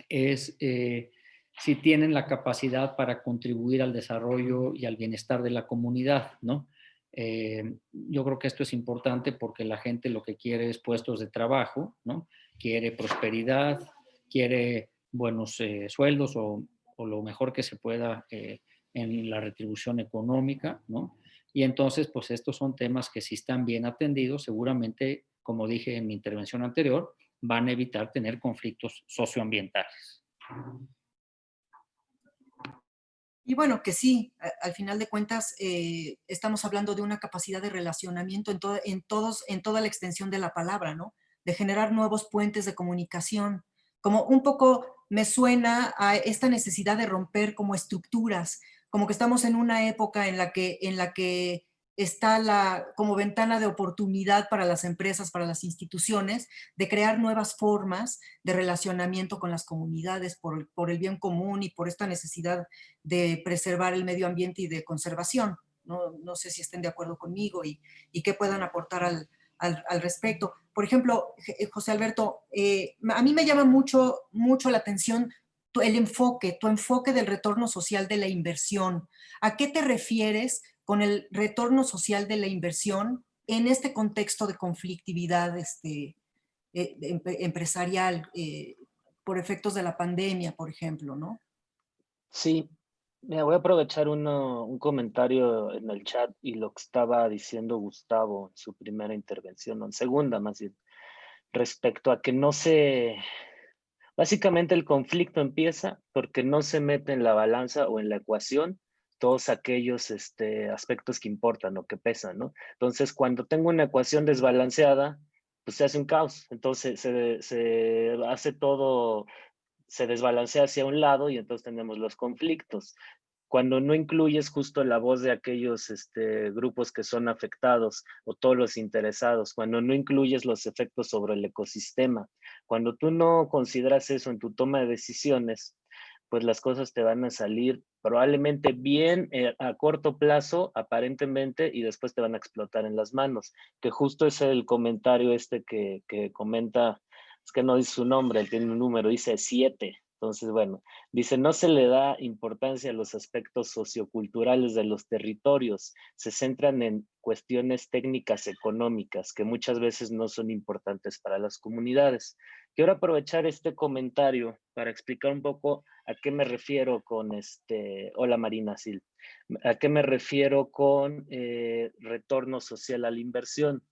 es si tienen la capacidad para contribuir al desarrollo y al bienestar de la comunidad, ¿no? Yo creo que esto es importante porque la gente lo que quiere es puestos de trabajo, ¿no? Quiere prosperidad, quiere buenos sueldos o lo mejor que se pueda en la retribución económica, ¿no? Y entonces, pues estos son temas que si están bien atendidos, seguramente, como dije en mi intervención anterior, van a evitar tener conflictos socioambientales. Y bueno, que sí, al final de cuentas, estamos hablando de una capacidad de relacionamiento en toda la extensión de la palabra, ¿no? De generar nuevos puentes de comunicación. Como un poco me suena a esta necesidad de romper como estructuras, como que estamos en una época en la que está como ventana de oportunidad para las empresas, para las instituciones, de crear nuevas formas de relacionamiento con las comunidades por el bien común y por esta necesidad de preservar el medio ambiente y de conservación. No sé si estén de acuerdo conmigo y qué puedan aportar al respecto. Por ejemplo, José Alberto, a mí me llama mucho la atención tu enfoque del retorno social de la inversión. ¿A qué te refieres con el retorno social de la inversión en este contexto de conflictividad empresarial por efectos de la pandemia, por ejemplo, ¿no? Sí, mira, voy a aprovechar un comentario en el chat y lo que estaba diciendo Gustavo en su primera intervención, o en segunda más bien, respecto a que no se... Básicamente el conflicto empieza porque no se mete en la balanza o en la ecuación todos aquellos aspectos que importan o que pesan, ¿no? Entonces, cuando tengo una ecuación desbalanceada, pues se hace un caos. Entonces, se hace todo, se desbalancea hacia un lado y entonces tenemos los conflictos. Cuando no incluyes justo la voz de aquellos grupos que son afectados o todos los interesados, cuando no incluyes los efectos sobre el ecosistema, cuando tú no consideras eso en tu toma de decisiones, pues las cosas te van a salir probablemente bien a corto plazo, aparentemente, y después te van a explotar en las manos, que justo es el comentario que comenta, es que no dice su nombre, él tiene un número, dice 7. Entonces, bueno, dice, no se le da importancia a los aspectos socioculturales de los territorios, se centran en cuestiones técnicas económicas que muchas veces no son importantes para las comunidades. Quiero aprovechar este comentario para explicar un poco a qué me refiero con hola Marina Sil, a qué me refiero con retorno social a la inversión.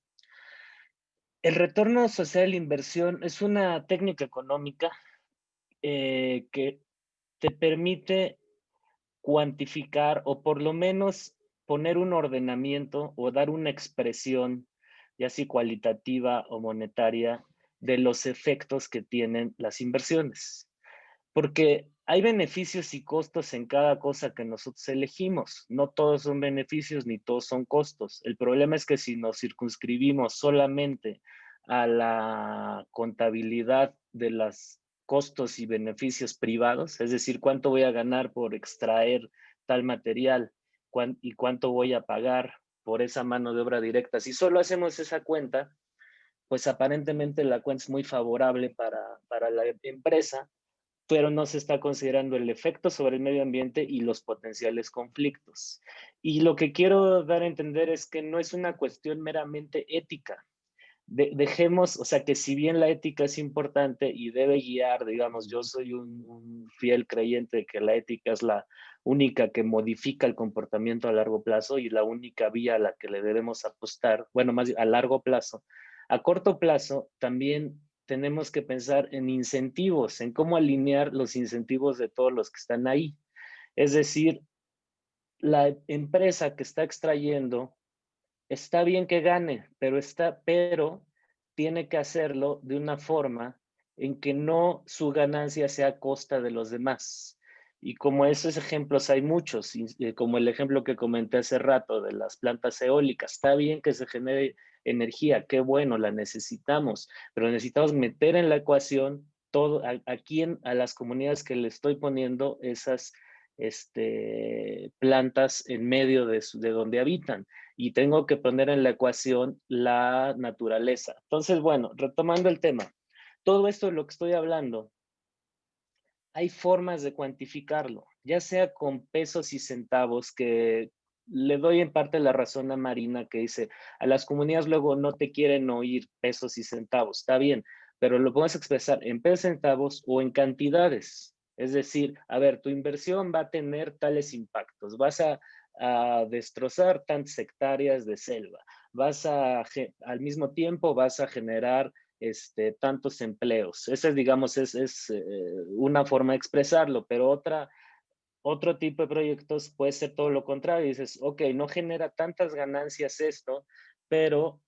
El retorno social de la inversión es una técnica económica que te permite cuantificar o por lo menos poner un ordenamiento o dar una expresión, ya sea cualitativa o monetaria, de los efectos que tienen las inversiones. Porque hay beneficios y costos en cada cosa que nosotros elegimos. No todos son beneficios ni todos son costos. El problema es que si nos circunscribimos solamente a la contabilidad de los costos y beneficios privados, es decir, cuánto voy a ganar por extraer tal material y cuánto voy a pagar por esa mano de obra directa. Si solo hacemos esa cuenta, pues aparentemente la cuenta es muy favorable para la empresa, pero no se está considerando el efecto sobre el medio ambiente y los potenciales conflictos. Y lo que quiero dar a entender es que no es una cuestión meramente ética. Dejemos, o sea, que si bien la ética es importante y debe guiar, digamos, yo soy un fiel creyente de que la ética es la única que modifica el comportamiento a largo plazo y la única vía a la que le debemos apostar, bueno, más a largo plazo. A corto plazo también tenemos que pensar en incentivos, en cómo alinear los incentivos de todos los que están ahí. Es decir, la empresa que está extrayendo, está bien que gane, pero tiene que hacerlo de una forma en que no su ganancia sea a costa de los demás. Y como esos ejemplos hay muchos, como el ejemplo que comenté hace rato de las plantas eólicas, está bien que se genere energía, qué bueno, la necesitamos, pero necesitamos meter en la ecuación todo, a las comunidades que le estoy poniendo esas plantas en medio de donde habitan, y tengo que poner en la ecuación la naturaleza. Entonces, bueno, retomando el tema, todo esto de lo que estoy hablando, hay formas de cuantificarlo, ya sea con pesos y centavos, que le doy en parte la razón a Marina, que dice, a las comunidades luego no te quieren oír pesos y centavos, está bien, pero lo podemos expresar en pesos y centavos o en cantidades. Es decir, a ver, tu inversión va a tener tales impactos, vas a destrozar tantas hectáreas de selva, al mismo tiempo vas a generar tantos empleos. Esa, digamos, es una forma de expresarlo, pero otro tipo de proyectos puede ser todo lo contrario. Dices, ok, no genera tantas ganancias esto, pero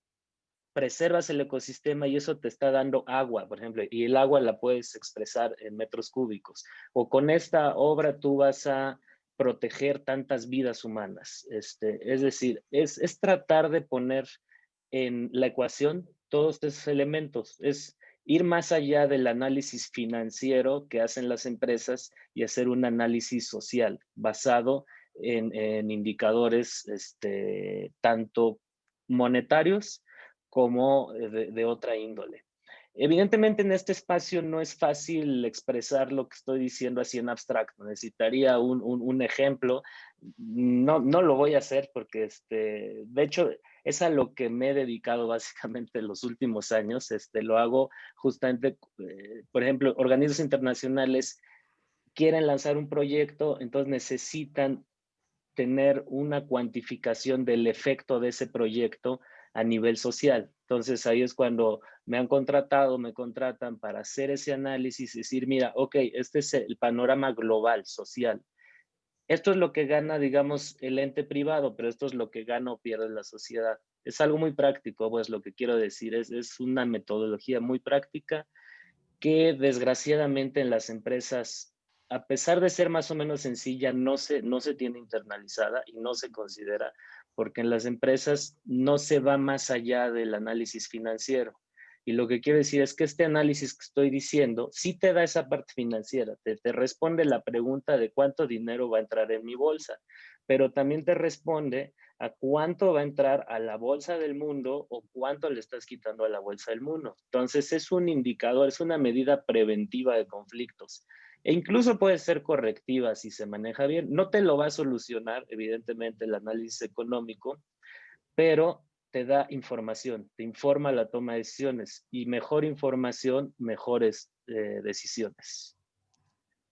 preservas el ecosistema y eso te está dando agua, por ejemplo, y el agua la puedes expresar en metros cúbicos. O con esta obra tú vas a proteger tantas vidas humanas. Es decir, es tratar de poner en la ecuación todos estos elementos. Es ir más allá del análisis financiero que hacen las empresas y hacer un análisis social basado en indicadores tanto monetarios como de otra índole. Evidentemente en este espacio no es fácil expresar lo que estoy diciendo así en abstracto. Necesitaría un ejemplo. No lo voy a hacer porque, de hecho, es a lo que me he dedicado básicamente los últimos años. Lo hago justamente, por ejemplo, organismos internacionales quieren lanzar un proyecto, entonces necesitan tener una cuantificación del efecto de ese proyecto a nivel social. Entonces ahí es cuando me contratan para hacer ese análisis y decir, mira, ok, este es el panorama global, social. Esto es lo que gana, digamos, el ente privado, pero esto es lo que gana o pierde la sociedad. Es algo muy práctico, pues lo que quiero decir es una metodología muy práctica que desgraciadamente en las empresas, a pesar de ser más o menos sencilla, no se tiene internalizada y no se considera, porque en las empresas no se va más allá del análisis financiero. Y lo que quiero decir es que este análisis que estoy diciendo sí te da esa parte financiera, te responde la pregunta de cuánto dinero va a entrar en mi bolsa, pero también te responde a cuánto va a entrar a la bolsa del mundo o cuánto le estás quitando a la bolsa del mundo. Entonces es un indicador, es una medida preventiva de conflictos. E incluso puede ser correctiva si se maneja bien. No te lo va a solucionar, evidentemente, el análisis económico, pero te da información, te informa la toma de decisiones y mejor información, mejores decisiones.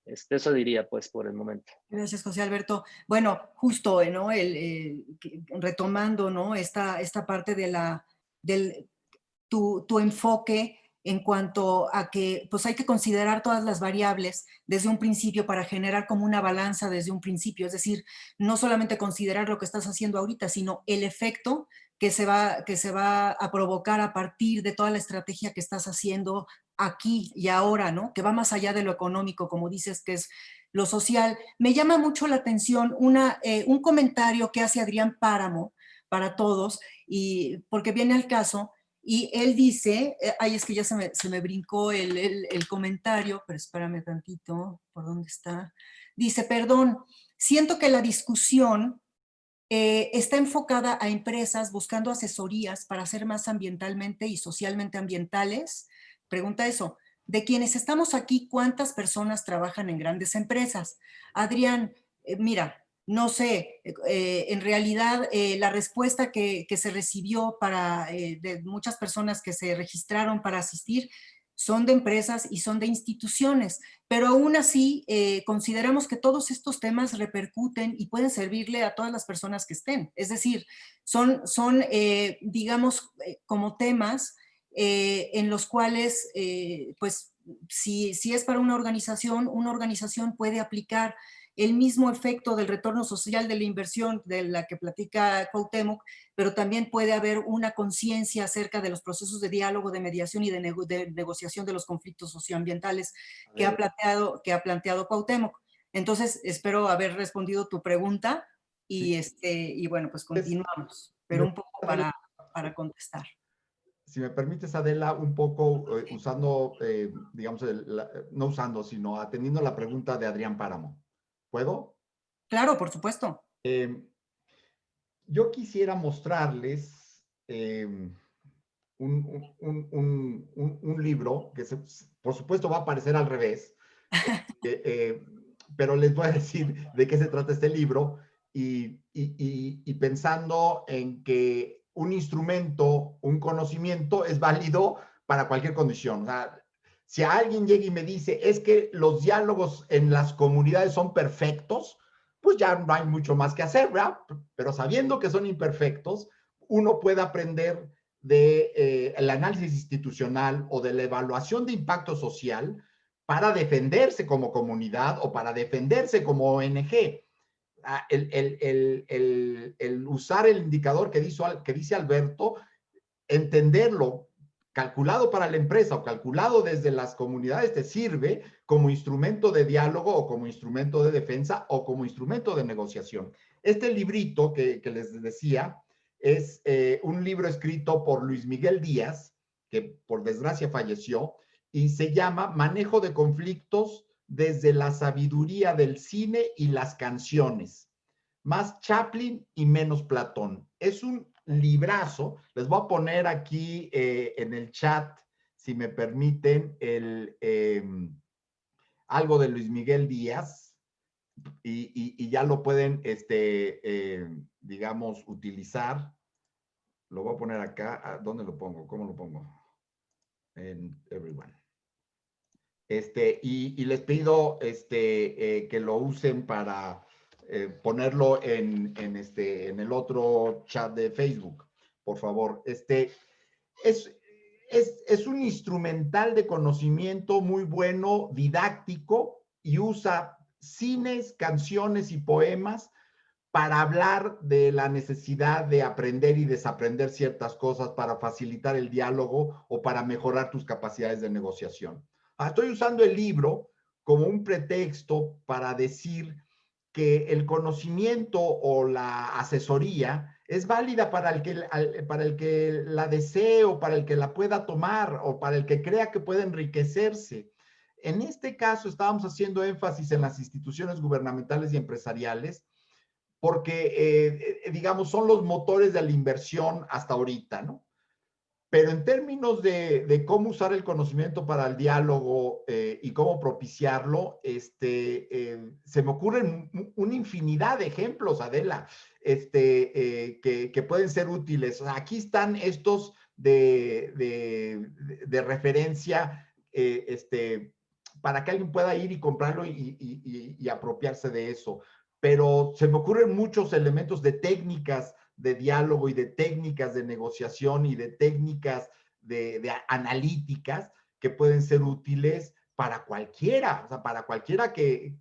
Eso diría, pues, por el momento. Gracias, José Alberto. Bueno, justo, ¿no? Retomando, ¿no? Esta parte del tu enfoque en cuanto a que pues hay que considerar todas las variables desde un principio para generar como una balanza desde un principio, es decir, no solamente considerar lo que estás haciendo ahorita, sino el efecto que se va a provocar a partir de toda la estrategia que estás haciendo aquí y ahora, ¿no? Que va más allá de lo económico, como dices, que es lo social. Me llama mucho la atención un comentario que hace Adrián Páramo para todos, y porque viene al caso. Y él dice, ay, es que ya se me brincó el comentario, pero espérame tantito, ¿por dónde está? Dice, perdón, siento que la discusión está enfocada a empresas buscando asesorías para ser más ambientalmente y socialmente ambientales. Pregunta eso, de quienes estamos aquí, ¿cuántas personas trabajan en grandes empresas? Adrián, mira, no sé, en realidad la respuesta que se recibió de muchas personas que se registraron para asistir son de empresas y son de instituciones, pero aún así consideramos que todos estos temas repercuten y pueden servirle a todas las personas que estén. Es decir, son digamos, como temas en los cuales, pues, si es para una organización puede aplicar el mismo efecto del retorno social de la inversión de la que platica Cuauhtémoc, pero también puede haber una conciencia acerca de los procesos de diálogo, de mediación y de negociación de los conflictos socioambientales que ha planteado Cuauhtémoc. Entonces, espero haber respondido tu pregunta y, Sí. y bueno, pues continuamos, pero un poco para contestar. Si me permites, Adela, un poco usando, digamos, no usando, sino atendiendo la pregunta de Adrián Páramo. ¿Puedo? Claro, por supuesto. Yo quisiera mostrarles un libro que por supuesto va a aparecer al revés, pero les voy a decir de qué se trata este libro y pensando en que un instrumento, un conocimiento es válido para cualquier condición. O sea, si alguien llega y me dice, es que los diálogos en las comunidades son perfectos, pues ya no hay mucho más que hacer, ¿verdad? Pero sabiendo que son imperfectos, uno puede aprender del análisis institucional o de la evaluación de impacto social para defenderse como comunidad o para defenderse como ONG. El usar el indicador que dice Alberto, entenderlo, calculado para la empresa o calculado desde las comunidades, te sirve como instrumento de diálogo o como instrumento de defensa o como instrumento de negociación. Este librito que les decía es un libro escrito por Luis Miguel Díaz, que por desgracia falleció, y se llama Manejo de conflictos desde la sabiduría del cine y las canciones. Más Chaplin y menos Platón. Es un librazo. Les voy a poner aquí en el chat, si me permiten, algo de Luis Miguel Díaz y ya lo pueden, digamos, utilizar. Lo voy a poner acá. ¿Dónde lo pongo? ¿Cómo lo pongo? En everyone. Y les pido que lo usen para ponerlo en el otro chat de Facebook, por favor. Es un instrumental de conocimiento muy bueno, didáctico, y usa cines, canciones y poemas para hablar de la necesidad de aprender y desaprender ciertas cosas para facilitar el diálogo o para mejorar tus capacidades de negociación. Estoy usando el libro como un pretexto para decir que el conocimiento o la asesoría es válida para el que la desee o para el que la pueda tomar o para el que crea que puede enriquecerse. En este caso, estábamos haciendo énfasis en las instituciones gubernamentales y empresariales porque, digamos, son los motores de la inversión hasta ahorita, ¿no? Pero en términos de cómo usar el conocimiento para el diálogo y cómo propiciarlo, se me ocurren una infinidad de ejemplos, Adela, que pueden ser útiles. O sea, aquí están estos de referencia, para que alguien pueda ir y comprarlo y apropiarse de eso. Pero se me ocurren muchos elementos de técnicas de diálogo y de técnicas de negociación y de técnicas de analíticas que pueden ser útiles para cualquiera, o sea, para cualquiera que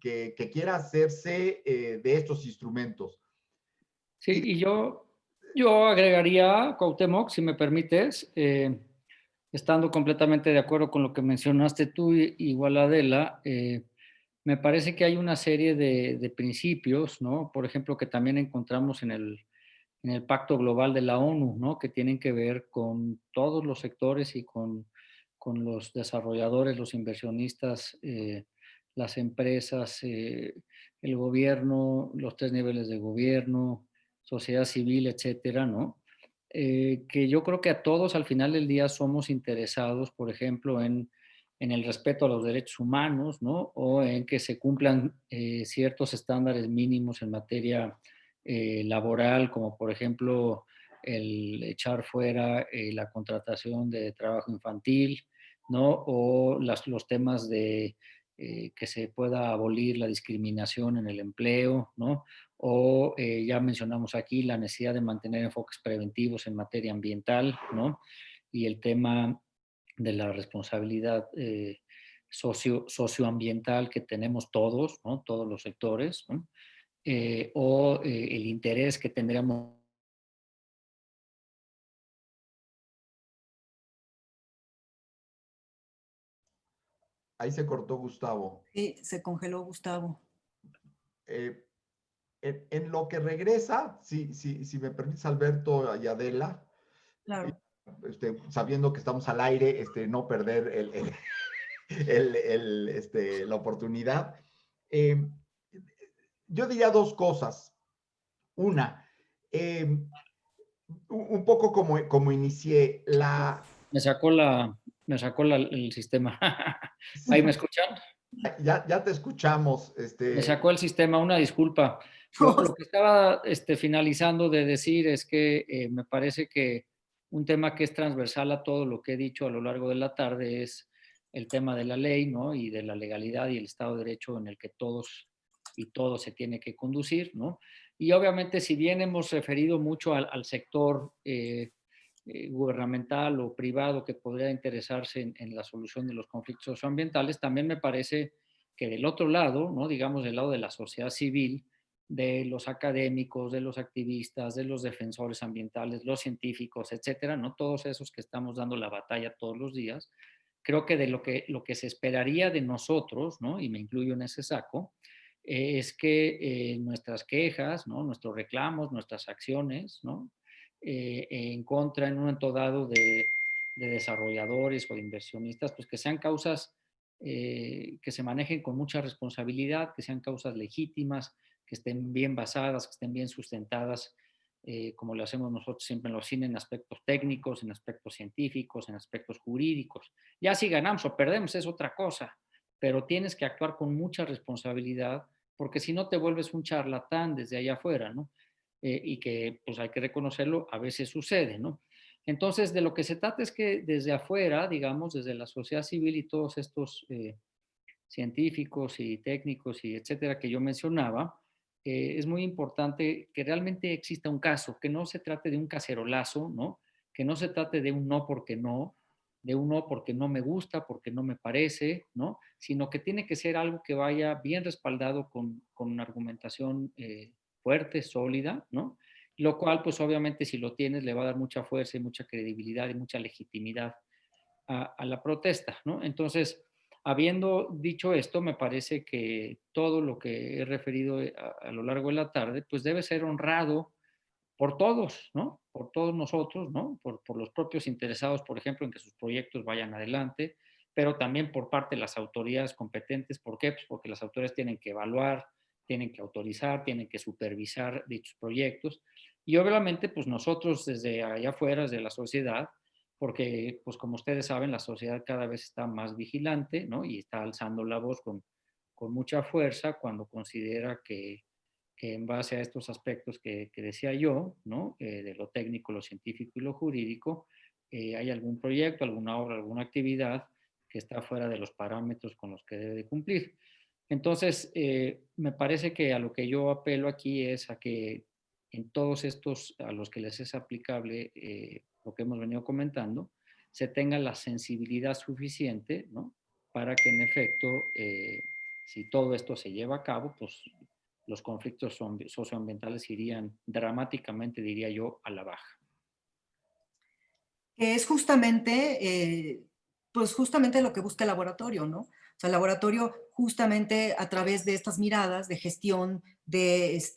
quiera hacerse de estos instrumentos. Sí, y yo agregaría, Cuauhtémoc, si me permites, estando completamente de acuerdo con lo que mencionaste tú, igual Adela, me parece que hay una serie de principios, ¿no? Por ejemplo, que también encontramos en el Pacto Global de la ONU, ¿no? Que tienen que ver con todos los sectores y con los desarrolladores, los inversionistas, las empresas, el gobierno, los tres niveles de gobierno, sociedad civil, etcétera, ¿no? Que yo creo que a todos al final del día somos interesados, por ejemplo, en el respeto a los derechos humanos, ¿no? O en que se cumplan ciertos estándares mínimos en materia laboral, como por ejemplo el echar fuera la contratación de trabajo infantil, ¿no? O los temas de que se pueda abolir la discriminación en el empleo, ¿no? O ya mencionamos aquí la necesidad de mantener enfoques preventivos en materia ambiental, ¿no? Y el tema de la responsabilidad socioambiental que tenemos todos, ¿no? Todos los sectores, ¿no? O el interés que tendríamos. Ahí se cortó Gustavo. Sí, se congeló Gustavo. Eh, en lo que regresa, si me permites, Alberto y Adela, Claro. sabiendo que estamos al aire, no perder la oportunidad. Eh, yo diría dos cosas. Una, un poco como inicié la... Me sacó el sistema. ¿Ahí me escuchan? Ya te escuchamos. Me sacó el sistema, una disculpa. Lo que estaba finalizando de decir es que me parece que un tema que es transversal a todo lo que he dicho a lo largo de la tarde es el tema de la ley, ¿no? Y de la legalidad y el Estado de Derecho en el que todos y todo se tiene que conducir, ¿no? Y obviamente, si bien hemos referido mucho al sector gubernamental o privado que podría interesarse en la solución de los conflictos socioambientales, también me parece que del otro lado, ¿no? Digamos del lado de la sociedad civil, de los académicos, de los activistas, de los defensores ambientales, los científicos, etcétera, ¿no? Todos esos que estamos dando la batalla todos los días, creo que de lo que se esperaría de nosotros, ¿no? Y me incluyo en ese saco, es que nuestras quejas, ¿no? Nuestros reclamos, nuestras acciones, ¿no? En contra, en un momento dado, de desarrolladores o de inversionistas, pues que sean causas que se manejen con mucha responsabilidad, que sean causas legítimas, que estén bien basadas, que estén bien sustentadas, como lo hacemos nosotros siempre en los cines, en aspectos técnicos, en aspectos científicos, en aspectos jurídicos. Ya si ganamos o perdemos es otra cosa, pero tienes que actuar con mucha responsabilidad, porque si no te vuelves un charlatán desde allá afuera, ¿no? Y que, pues hay que reconocerlo, a veces sucede, ¿no? Entonces, de lo que se trata es que desde afuera, digamos, desde la sociedad civil y todos estos científicos y técnicos y etcétera que yo mencionaba, es muy importante que realmente exista un caso, que no se trate de un cacerolazo, ¿no? Que no se trate de un no porque no, de un no porque no me gusta, porque no me parece, ¿no? Sino que tiene que ser algo que vaya bien respaldado con una argumentación fuerte, sólida, ¿no? Lo cual, pues obviamente, si lo tienes, le va a dar mucha fuerza y mucha credibilidad y mucha legitimidad a la protesta, ¿no? Entonces, habiendo dicho esto, me parece que todo lo que he referido a lo largo de la tarde, pues debe ser honrado por todos, ¿no? Por todos nosotros, ¿no? Por los propios interesados, por ejemplo, en que sus proyectos vayan adelante, pero también por parte de las autoridades competentes. ¿Por qué? Pues porque las autoridades tienen que evaluar, tienen que autorizar, tienen que supervisar dichos proyectos. Y obviamente, pues nosotros desde allá afuera, desde la sociedad, porque, pues como ustedes saben, la sociedad cada vez está más vigilante, ¿no? Y está alzando la voz con mucha fuerza cuando considera que en base a estos aspectos que decía yo, ¿no? De lo técnico, lo científico y lo jurídico, hay algún proyecto, alguna obra, alguna actividad que está fuera de los parámetros con los que debe de cumplir. Entonces, me parece que a lo que yo apelo aquí es a que en todos estos a los que les es aplicable lo que hemos venido comentando, se tenga la sensibilidad suficiente, ¿no? Para que en efecto, si todo esto se lleva a cabo, pues los conflictos socioambientales irían dramáticamente, diría yo, a la baja. Que es justamente, pues justamente lo que busca el laboratorio, ¿no? O sea, el laboratorio justamente a través de estas miradas de gestión, digamos,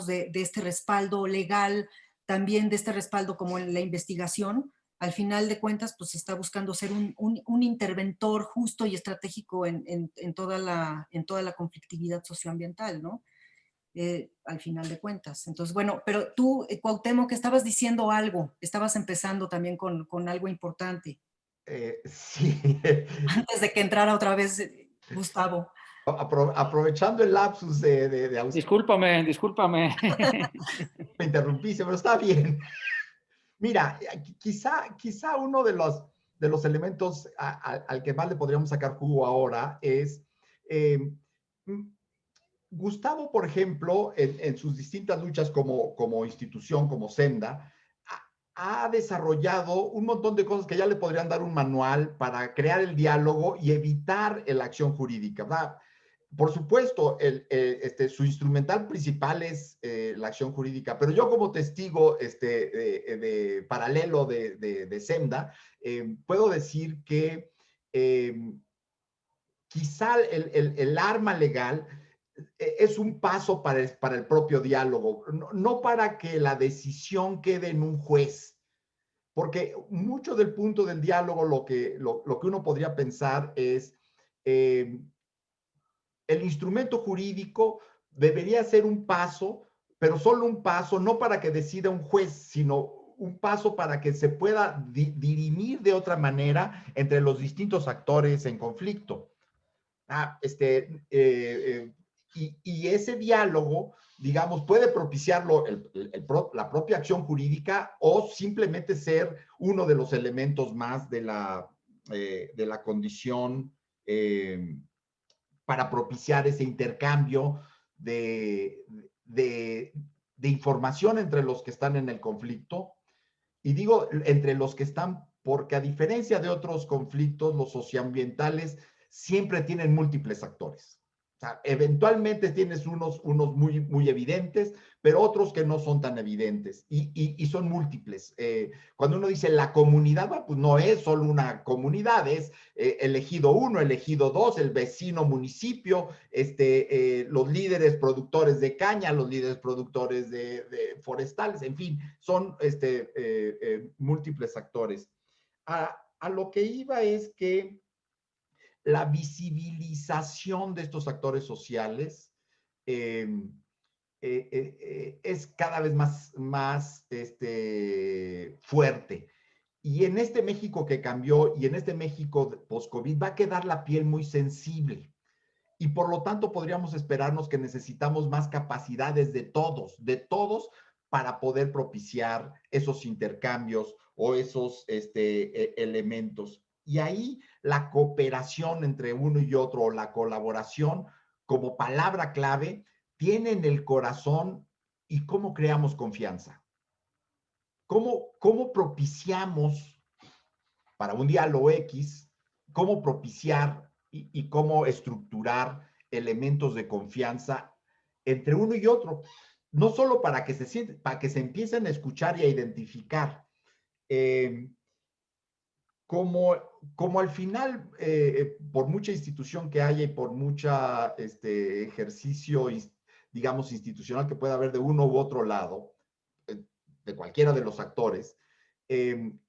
de este respaldo legal, también de este respaldo como en la investigación, al final de cuentas, pues está buscando ser un interventor justo y estratégico en toda la conflictividad socioambiental, ¿no? Al final de cuentas. Entonces, bueno, pero tú, Cuauhtémoc, que estabas diciendo algo, estabas empezando también con algo importante, Sí, antes de que entrara otra vez Gustavo. aprovechando el lapsus de Discúlpame, discúlpame. me interrumpiste, pero está bien. Mira, quizá uno de los elementos al que más le podríamos sacar jugo ahora es Gustavo, por ejemplo, en sus distintas luchas como institución, como Senda, ha desarrollado un montón de cosas que ya le podrían dar un manual para crear el diálogo y evitar la acción jurídica, ¿verdad? Por supuesto, su instrumental principal es la acción jurídica, pero yo como testigo de paralelo de Senda, puedo decir que quizá el arma legal es un paso para el propio diálogo, no para que la decisión quede en un juez, porque mucho del punto del diálogo lo que uno podría pensar es el instrumento jurídico debería ser un paso, pero solo un paso, no para que decida un juez, sino un paso para que se pueda dirimir de otra manera entre los distintos actores en conflicto. Y ese diálogo, digamos, puede propiciarlo la propia acción jurídica o simplemente ser uno de los elementos más de la condición para propiciar ese intercambio de información entre los que están en el conflicto. Y digo entre los que están porque a diferencia de otros conflictos, los socioambientales siempre tienen múltiples actores. O sea, eventualmente tienes unos muy, muy evidentes, pero otros que no son tan evidentes y son múltiples. Cuando uno dice la comunidad, pues no es solo una comunidad, es elegido 1, elegido 2, el vecino municipio, los líderes productores de caña, los líderes productores de forestales, en fin, son múltiples actores. A lo que iba es que la visibilización de estos actores sociales es cada vez más fuerte. Y en este México que cambió y en este México post-COVID va a quedar la piel muy sensible. Y por lo tanto podríamos esperarnos que necesitamos más capacidades de todos para poder propiciar esos intercambios o esos elementos. Y ahí la cooperación entre uno y otro o la colaboración como palabra clave tiene en el corazón y cómo creamos confianza. ¿Cómo propiciamos para un diálogo X, cómo propiciar y cómo estructurar elementos de confianza entre uno y otro? No solo para que se empiecen a escuchar y a identificar, como al final, por mucha institución que haya y por mucha ejercicio, digamos, institucional que pueda haber de uno u otro lado, de cualquiera de los actores, en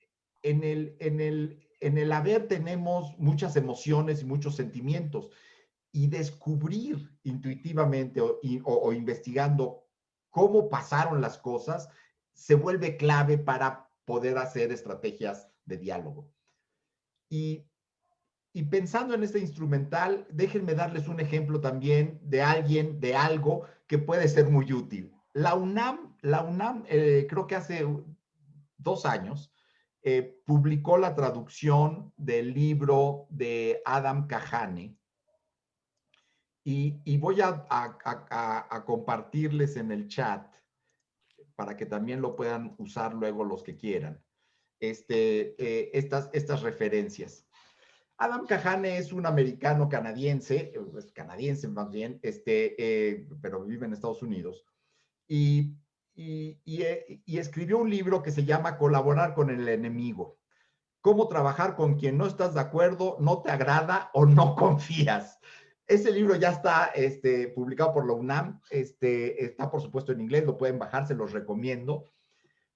el haber tenemos muchas emociones y muchos sentimientos, y descubrir intuitivamente o investigando cómo pasaron las cosas se vuelve clave para poder hacer estrategias de diálogo. Y pensando en este instrumental, déjenme darles un ejemplo también de algo que puede ser muy útil. La UNAM creo que hace 2 años, publicó la traducción del libro de Adam Kahane. Y voy a compartirles en el chat para que también lo puedan usar luego los que quieran. estas referencias. Adam Kahane es un americano canadiense, es canadiense más bien, pero vive en Estados Unidos, y escribió un libro que se llama Colaborar con el enemigo. Cómo trabajar con quien no estás de acuerdo, no te agrada o no confías. Ese libro ya está publicado por la UNAM, está por supuesto en inglés, lo pueden bajar, se los recomiendo.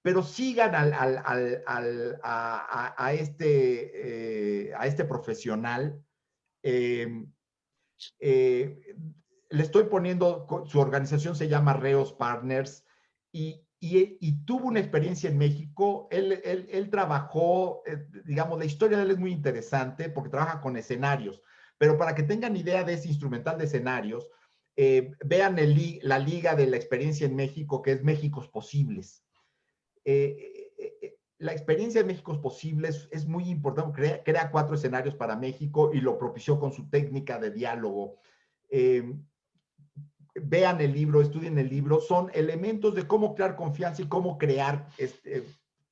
Pero sigan a este profesional. Le estoy poniendo, su organización se llama Reos Partners, y tuvo una experiencia en México. Él trabajó, digamos, la historia de él es muy interesante porque trabaja con escenarios, pero para que tengan idea de ese instrumental de escenarios, vean la liga de la experiencia en México, que es Méxicos Posibles. La experiencia de Méxicos Posibles es muy importante. Crea 4 escenarios para México y lo propició con su técnica de diálogo. Vean el libro, estudien el libro. Son elementos de cómo crear confianza y cómo crear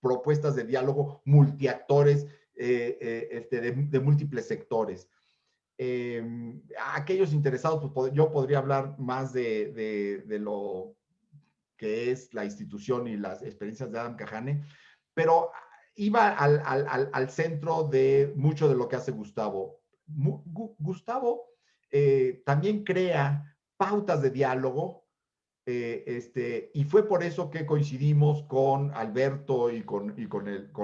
propuestas de diálogo multiactores, de múltiples sectores. Aquellos interesados, pues, yo podría hablar más de lo que es la institución y las experiencias de Adam Kahane, pero iba al centro de mucho de lo que hace Gustavo. Gustavo también crea pautas de diálogo, y fue por eso que coincidimos con Alberto y con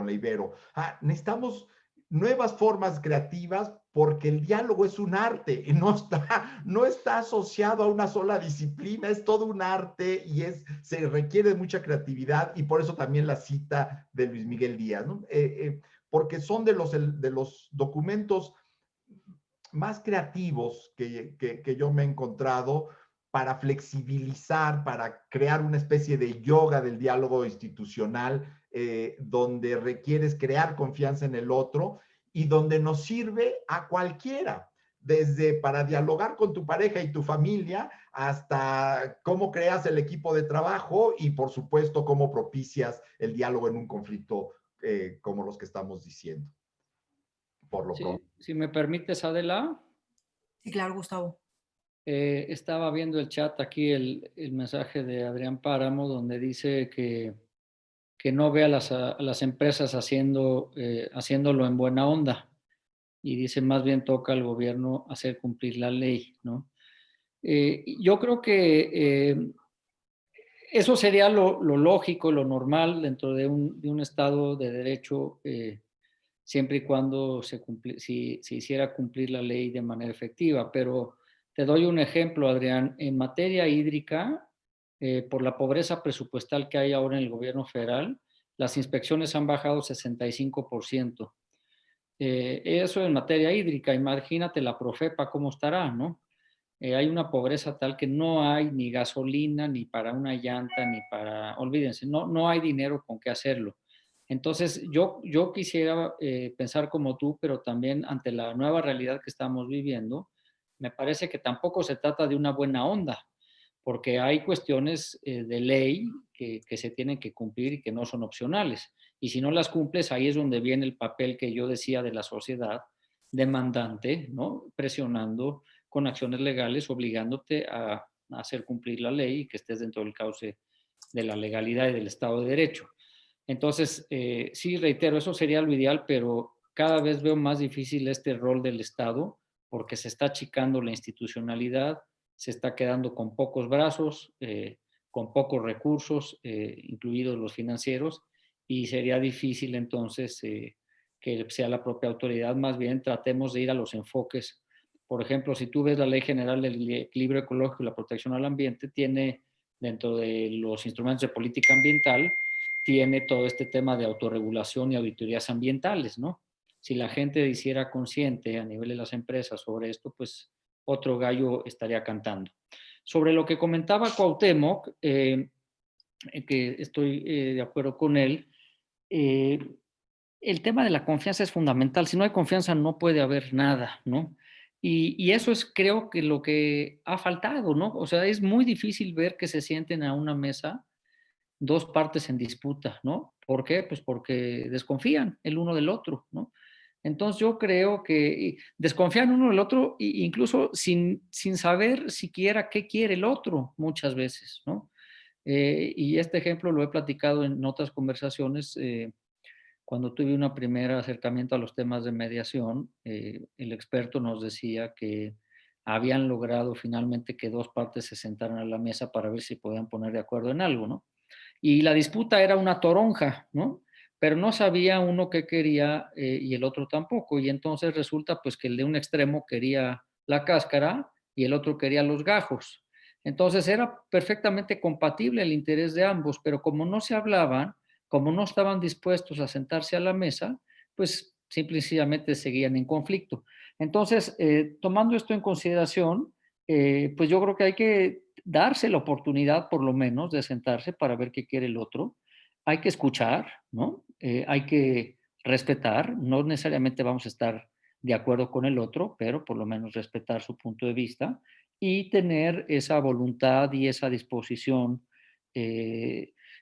la Ibero. Necesitamos nuevas formas creativas porque el diálogo es un arte y no está asociado a una sola disciplina, es todo un arte y se requiere de mucha creatividad, y por eso también la cita de Luis Miguel Díaz, ¿no? Porque son de los documentos más creativos que yo me he encontrado para flexibilizar, para crear una especie de yoga del diálogo institucional, donde requieres crear confianza en el otro y donde nos sirve a cualquiera, desde para dialogar con tu pareja y tu familia hasta cómo creas el equipo de trabajo y, por supuesto, cómo propicias el diálogo en un conflicto como los que estamos diciendo. Por lo pronto. Si me permites, Adela. Sí, claro, Gustavo. Estaba viendo el chat aquí, el mensaje de Adrián Páramo, donde dice que no ve a las empresas haciéndolo en buena onda, y dice más bien toca al gobierno hacer cumplir la ley, ¿no? Yo creo que eso sería lo lógico, lo normal dentro de un Estado de derecho, siempre y cuando se hiciera cumplir la ley de manera efectiva. Pero te doy un ejemplo, Adrián. En materia hídrica, por la pobreza presupuestal que hay ahora en el gobierno federal, las inspecciones han bajado 65%. Eso en materia hídrica. Imagínate la Profepa cómo estará, ¿no? Hay una pobreza tal que no hay ni gasolina, ni para una llanta, ni para, olvídense, no hay dinero con qué hacerlo. Entonces, yo quisiera pensar como tú, pero también ante la nueva realidad que estamos viviendo, me parece que tampoco se trata de una buena onda, porque hay cuestiones de ley que se tienen que cumplir y que no son opcionales. Y si no las cumples, ahí es donde viene el papel que yo decía de la sociedad demandante, ¿no? Presionando con acciones legales, obligándote a hacer cumplir la ley y que estés dentro del cauce de la legalidad y del Estado de Derecho. Entonces, sí, reitero, eso sería lo ideal, pero cada vez veo más difícil este rol del Estado porque se está achicando la institucionalidad, se está quedando con pocos brazos, con pocos recursos, incluidos los financieros, y sería difícil entonces que sea la propia autoridad. Más bien tratemos de ir a los enfoques. Por ejemplo, si tú ves la Ley General del Equilibrio Ecológico y la Protección al Ambiente, tiene dentro de los instrumentos de política ambiental, tiene todo este tema de autorregulación y auditorías ambientales, ¿no? Si la gente hiciera consciente a nivel de las empresas sobre esto, pues otro gallo estaría cantando. Sobre lo que comentaba Cuauhtémoc, que estoy de acuerdo con él, el tema de la confianza es fundamental. Si no hay confianza no puede haber nada, ¿no? Y eso es, creo que lo que ha faltado, ¿no? O sea, es muy difícil ver que se sienten a una mesa dos partes en disputa, ¿no? ¿Por qué? Pues porque desconfían el uno del otro, ¿no? Entonces yo creo que desconfían uno del otro incluso sin saber siquiera qué quiere el otro muchas veces, ¿no? Y este ejemplo lo he platicado en otras conversaciones. Cuando tuve un primer acercamiento a los temas de mediación, el experto nos decía que habían logrado finalmente que dos partes se sentaran a la mesa para ver si podían poner de acuerdo en algo, ¿no? Y la disputa era una toronja, ¿no? Pero no sabía uno qué quería y el otro tampoco. Y entonces resulta pues que el de un extremo quería la cáscara y el otro quería los gajos. Entonces era perfectamente compatible el interés de ambos, pero como no se hablaban, como no estaban dispuestos a sentarse a la mesa, pues simplemente seguían en conflicto. Entonces, tomando esto en consideración, pues yo creo que hay que darse la oportunidad, por lo menos, de sentarse para ver qué quiere el otro. Hay que escuchar, ¿no? Hay que respetar. No necesariamente vamos a estar de acuerdo con el otro, pero por lo menos respetar su punto de vista y tener esa voluntad y esa disposición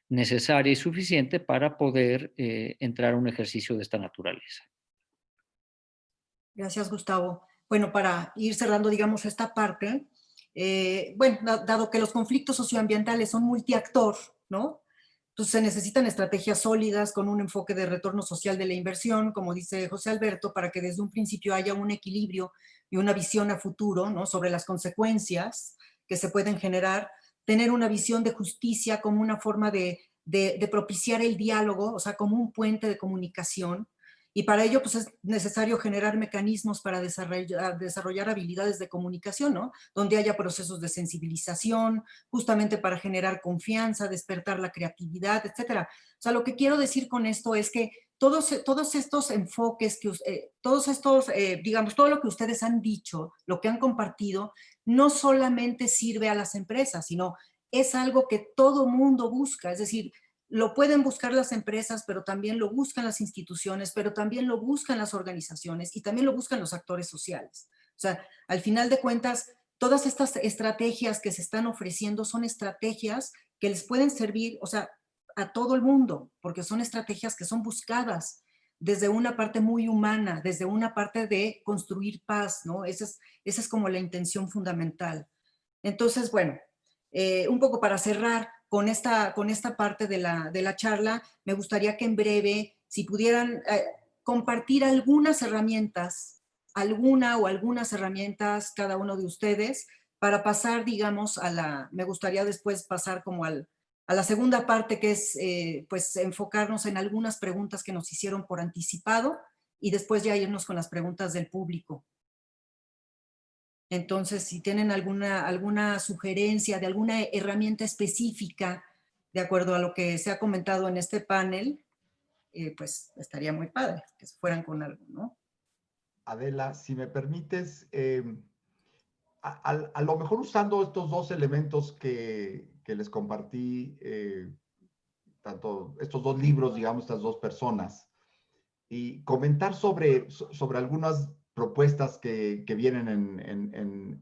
necesaria y suficiente para poder entrar a un ejercicio de esta naturaleza. Gracias, Gustavo. Bueno, para ir cerrando, digamos, esta parte, bueno, dado que los conflictos socioambientales son multiactor, ¿no? Entonces se necesitan estrategias sólidas con un enfoque de retorno social de la inversión, como dice José Alberto, para que desde un principio haya un equilibrio y una visión a futuro, ¿no? Sobre las consecuencias que se pueden generar, tener una visión de justicia como una forma de propiciar el diálogo, o sea, como un puente de comunicación. Y para ello, pues es necesario generar mecanismos para desarrollar habilidades de comunicación, ¿no? Donde haya procesos de sensibilización, justamente para generar confianza, despertar la creatividad, etcétera. O sea, lo que quiero decir con esto es que todos estos enfoques, todos estos, digamos, todo lo que ustedes han dicho, lo que han compartido, no solamente sirve a las empresas, sino es algo que todo mundo busca. Es decir, lo pueden buscar las empresas, pero también lo buscan las instituciones, pero también lo buscan las organizaciones y también lo buscan los actores sociales. O sea, al final de cuentas, todas estas estrategias que se están ofreciendo son estrategias que les pueden servir, o sea, a todo el mundo, porque son estrategias que son buscadas desde una parte muy humana, desde una parte de construir paz, ¿no? Esa es como la intención fundamental. Entonces, bueno, un poco para cerrar con esta parte de la charla, me gustaría que en breve, si pudieran compartir algunas herramientas, algunas herramientas cada uno de ustedes, para pasar, digamos, me gustaría después pasar como a la segunda parte, que es pues enfocarnos en algunas preguntas que nos hicieron por anticipado y después ya irnos con las preguntas del público. Entonces, si tienen alguna sugerencia de alguna herramienta específica, de acuerdo a lo que se ha comentado en este panel, pues estaría muy padre que fueran con algo, ¿no? Adela, si me permites, a lo mejor usando estos dos elementos que les compartí, tanto estos dos libros, digamos, estas dos personas, y comentar sobre algunas propuestas que vienen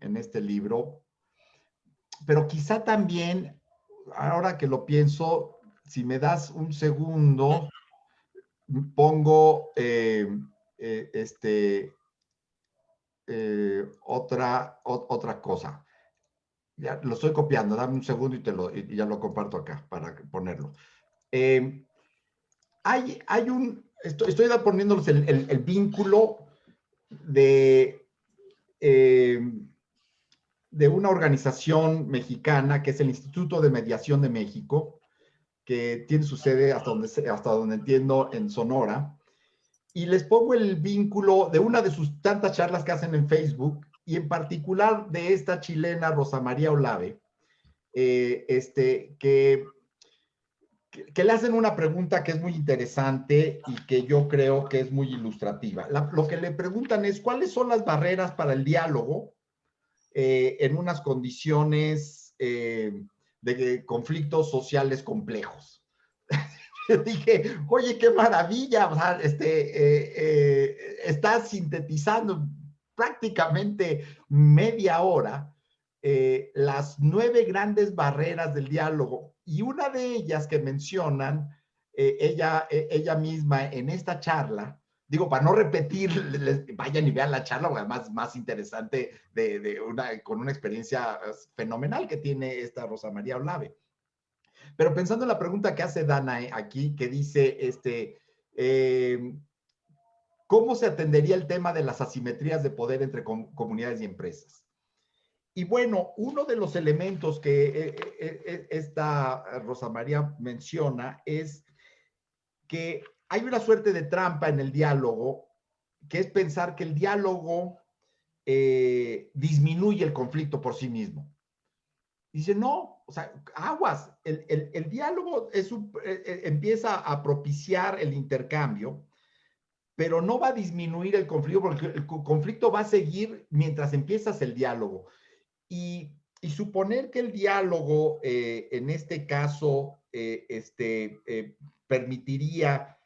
en este libro, pero quizá también, ahora que lo pienso, si me das un segundo, pongo otra cosa. Ya lo estoy copiando, dame un segundo y ya lo comparto acá para ponerlo. Estoy poniéndoles el vínculo de una organización mexicana que es el Instituto de Mediación de México, que tiene su sede hasta donde entiendo en Sonora, y les pongo el vínculo de una de sus tantas charlas que hacen en Facebook, y en particular de esta chilena Rosa María Olave, que le hacen una pregunta que es muy interesante y que yo creo que es muy ilustrativa. Lo que le preguntan es, ¿cuáles son las barreras para el diálogo en unas condiciones de conflictos sociales complejos? Dije, oye, qué maravilla, o sea, está sintetizando prácticamente media hora las 9 grandes barreras del diálogo, y una de ellas que mencionan ella misma en esta charla, digo, para no repetir, vayan y vean la charla, porque además más interesante con una experiencia fenomenal que tiene esta Rosa María Olave. Pero pensando en la pregunta que hace Dana aquí, que dice, ¿cómo se atendería el tema de las asimetrías de poder entre comunidades y empresas? Y bueno, uno de los elementos que esta Rosa María menciona es que hay una suerte de trampa en el diálogo, que es pensar que el diálogo disminuye el conflicto por sí mismo. Dice, no, o sea, aguas, el diálogo empieza a propiciar el intercambio, pero no va a disminuir el conflicto, porque el conflicto va a seguir mientras empiezas el diálogo. Y suponer que el diálogo, en este caso, permitiría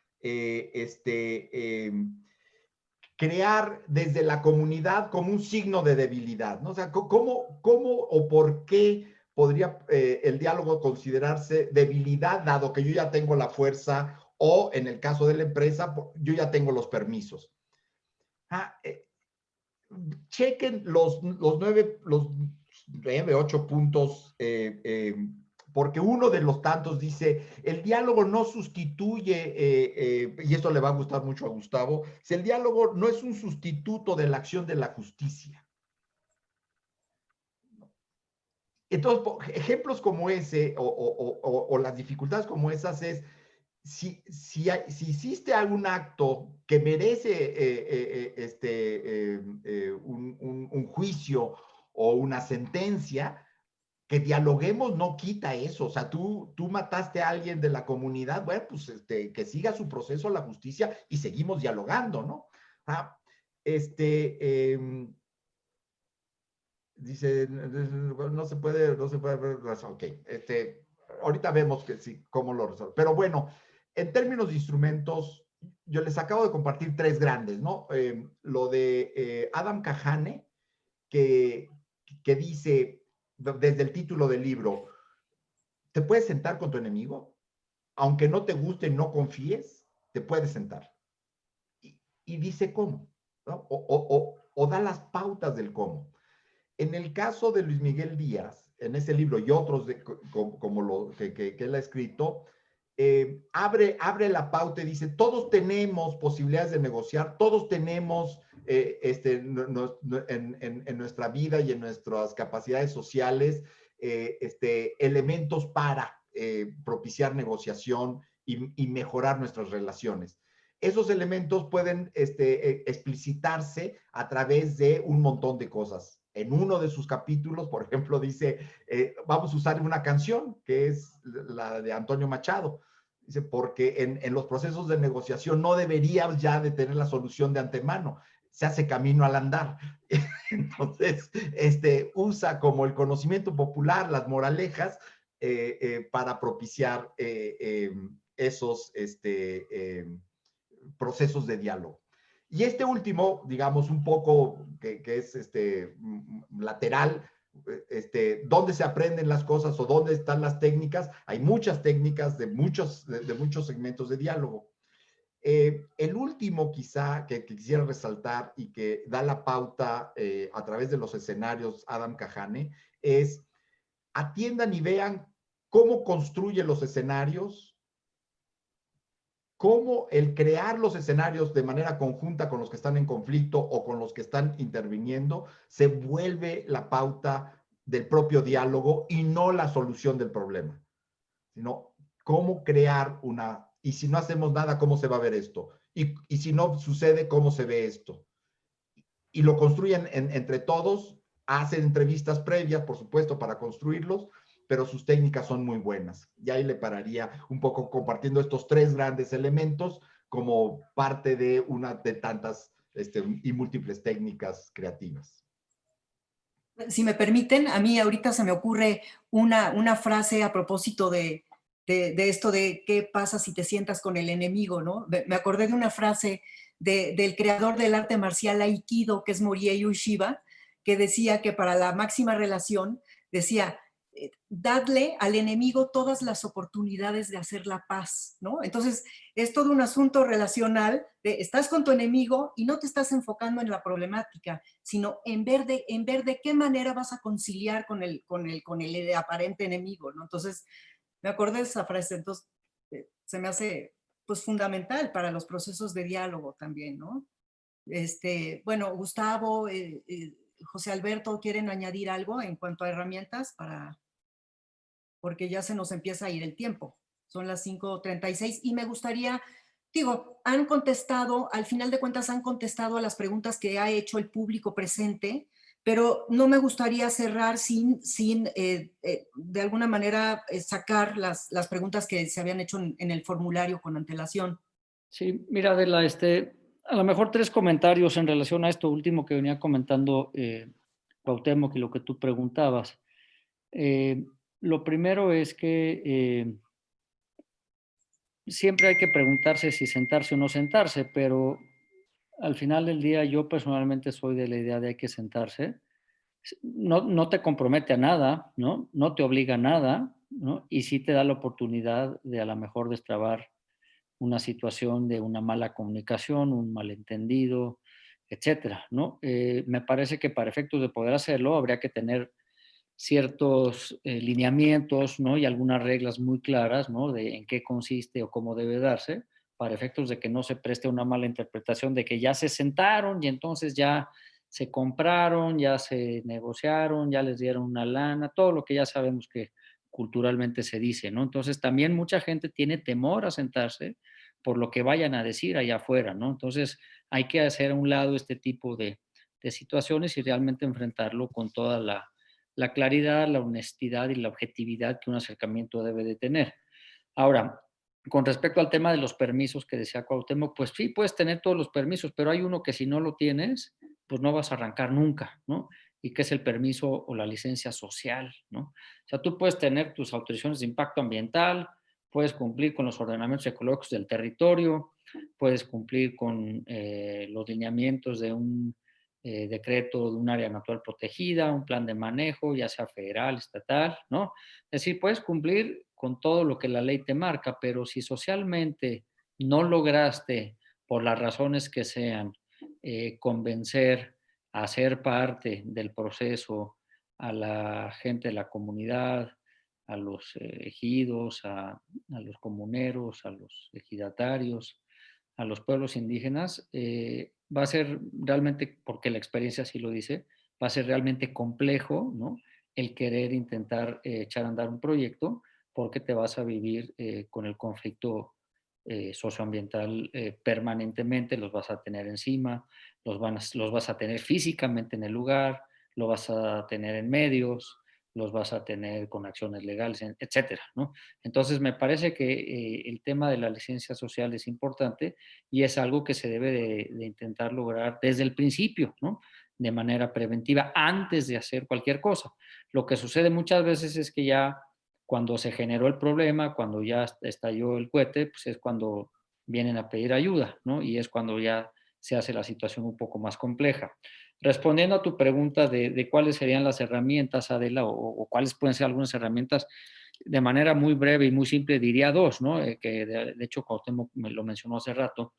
crear desde la comunidad como un signo de debilidad, ¿no? O sea, ¿cómo o por qué podría el diálogo considerarse debilidad, dado que yo ya tengo la fuerza, o en el caso de la empresa, yo ya tengo los permisos? Chequen los 9, 8 puntos, porque uno de los tantos dice, el diálogo no sustituye, y esto le va a gustar mucho a Gustavo, si el diálogo no es un sustituto de la acción de la justicia. Entonces, ejemplos como ese, o las dificultades como esas es, si hiciste algún acto que merece un juicio o una sentencia, que dialoguemos no quita eso. O sea, tú mataste a alguien de la comunidad, bueno, pues que siga su proceso a la justicia y seguimos dialogando, ¿no? Dice, no se puede ver, ok, ahorita vemos que sí, cómo lo resuelve. Pero bueno, en términos de instrumentos, yo les acabo de compartir 3 grandes, ¿no? Lo de Adam Kahane, que dice, desde el título del libro, ¿te puedes sentar con tu enemigo? Aunque no te guste, no confíes, te puedes sentar. Y dice cómo, ¿no? O da las pautas del cómo. En el caso de Luis Miguel Díaz, en ese libro y otros como lo que él ha escrito, abre la pauta y dice, todos tenemos posibilidades de negociar, todos tenemos en nuestra vida y en nuestras capacidades sociales elementos para propiciar negociación y mejorar nuestras relaciones. Esos elementos pueden explicitarse a través de un montón de cosas. En uno de sus capítulos, por ejemplo, dice, vamos a usar una canción, que es la de Antonio Machado. Dice, porque en los procesos de negociación no deberías ya de tener la solución de antemano, se hace camino al andar. Entonces, usa como el conocimiento popular, las moralejas, para propiciar esos procesos de diálogo. Y último, digamos, un poco que es lateral, dónde se aprenden las cosas o dónde están las técnicas. Hay muchas técnicas de muchos segmentos de diálogo. El último quizá que quisiera resaltar y que da la pauta a través de los escenarios Adam Kahane es, atiendan y vean cómo construye los escenarios, cómo el crear los escenarios de manera conjunta con los que están en conflicto o con los que están interviniendo, se vuelve la pauta del propio diálogo y no la solución del problema, sino cómo crear y si no hacemos nada, ¿cómo se va a ver esto? Y si no sucede, ¿cómo se ve esto? Y lo construyen entre todos, hacen entrevistas previas, por supuesto, para construirlos, pero sus técnicas son muy buenas. Y ahí le pararía un poco compartiendo estos 3 grandes elementos como parte de una de tantas y múltiples técnicas creativas. Si me permiten, a mí ahorita se me ocurre una frase a propósito de esto de qué pasa si te sientas con el enemigo, ¿no? Me acordé de una frase del creador del arte marcial Aikido, que es Morihei Ueshiba, que decía que para la máxima relación, decía, darle al enemigo todas las oportunidades de hacer la paz, ¿no? Entonces, es todo un asunto relacional de estás con tu enemigo y no te estás enfocando en la problemática, sino en ver de qué manera vas a conciliar con el aparente enemigo, ¿no? Entonces, me acordé de esa frase, entonces, se me hace, pues, fundamental para los procesos de diálogo también, ¿no? Bueno, Gustavo, José Alberto, ¿quieren añadir algo en cuanto a herramientas porque ya se nos empieza a ir el tiempo? Son las 5:36 y me gustaría, digo, han contestado, al final de cuentas han contestado a las preguntas que ha hecho el público presente, pero no me gustaría cerrar sin de alguna manera sacar las preguntas que se habían hecho en el formulario con antelación. Sí, mira, Adela, a lo mejor 3 comentarios en relación a esto último que venía comentando Cuauhtémoc y lo que tú preguntabas. Lo primero es que siempre hay que preguntarse si sentarse o no sentarse, pero al final del día yo personalmente soy de la idea de hay que sentarse. No te compromete a nada, ¿no? No te obliga a nada, ¿no? Y sí te da la oportunidad de a lo mejor destrabar una situación de una mala comunicación, un malentendido, etcétera, ¿no? Me parece que para efectos de poder hacerlo habría que tener ciertos lineamientos, ¿no? Y algunas reglas muy claras, ¿no? De en qué consiste o cómo debe darse, para efectos de que no se preste una mala interpretación de que ya se sentaron y entonces ya se compraron, ya se negociaron, ya les dieron una lana, todo lo que ya sabemos que culturalmente se dice, ¿no? Entonces también mucha gente tiene temor a sentarse por lo que vayan a decir allá afuera, ¿no? Entonces hay que hacer a un lado este tipo de situaciones y realmente enfrentarlo con toda la claridad, la honestidad y la objetividad que un acercamiento debe de tener. Ahora, con respecto al tema de los permisos que decía Cuauhtémoc, pues sí, puedes tener todos los permisos, pero hay uno que si no lo tienes, pues no vas a arrancar nunca, ¿no? Y que es el permiso o la licencia social, ¿no? O sea, tú puedes tener tus autorizaciones de impacto ambiental, puedes cumplir con los ordenamientos ecológicos del territorio, puedes cumplir con los lineamientos de un decreto de un área natural protegida, un plan de manejo, ya sea federal, estatal, ¿no? Es decir, puedes cumplir con todo lo que la ley te marca, pero si socialmente no lograste, por las razones que sean, convencer a ser parte del proceso a la gente de la comunidad, a los ejidos, a los comuneros, a los ejidatarios, a los pueblos indígenas, va a ser realmente, porque la experiencia así lo dice, va a ser realmente complejo, ¿no? El querer intentar echar a andar un proyecto porque te vas a vivir con el conflicto socioambiental permanentemente, los vas a tener encima, los vas a tener físicamente en el lugar, lo vas a tener en medios, los vas a tener con acciones legales, etcétera, ¿no? Entonces, me parece que el tema de la licencia social es importante y es algo que se debe de intentar lograr desde el principio, ¿no? De manera preventiva, antes de hacer cualquier cosa. Lo que sucede muchas veces es que ya cuando se generó el problema, cuando ya estalló el cohete, pues es cuando vienen a pedir ayuda, ¿no? Y es cuando ya se hace la situación un poco más compleja. Respondiendo a tu pregunta de cuáles serían las herramientas, Adela, o cuáles pueden ser algunas herramientas, de manera muy breve y muy simple diría 2, ¿no? Que de hecho Cuauhtémoc me lo mencionó hace rato,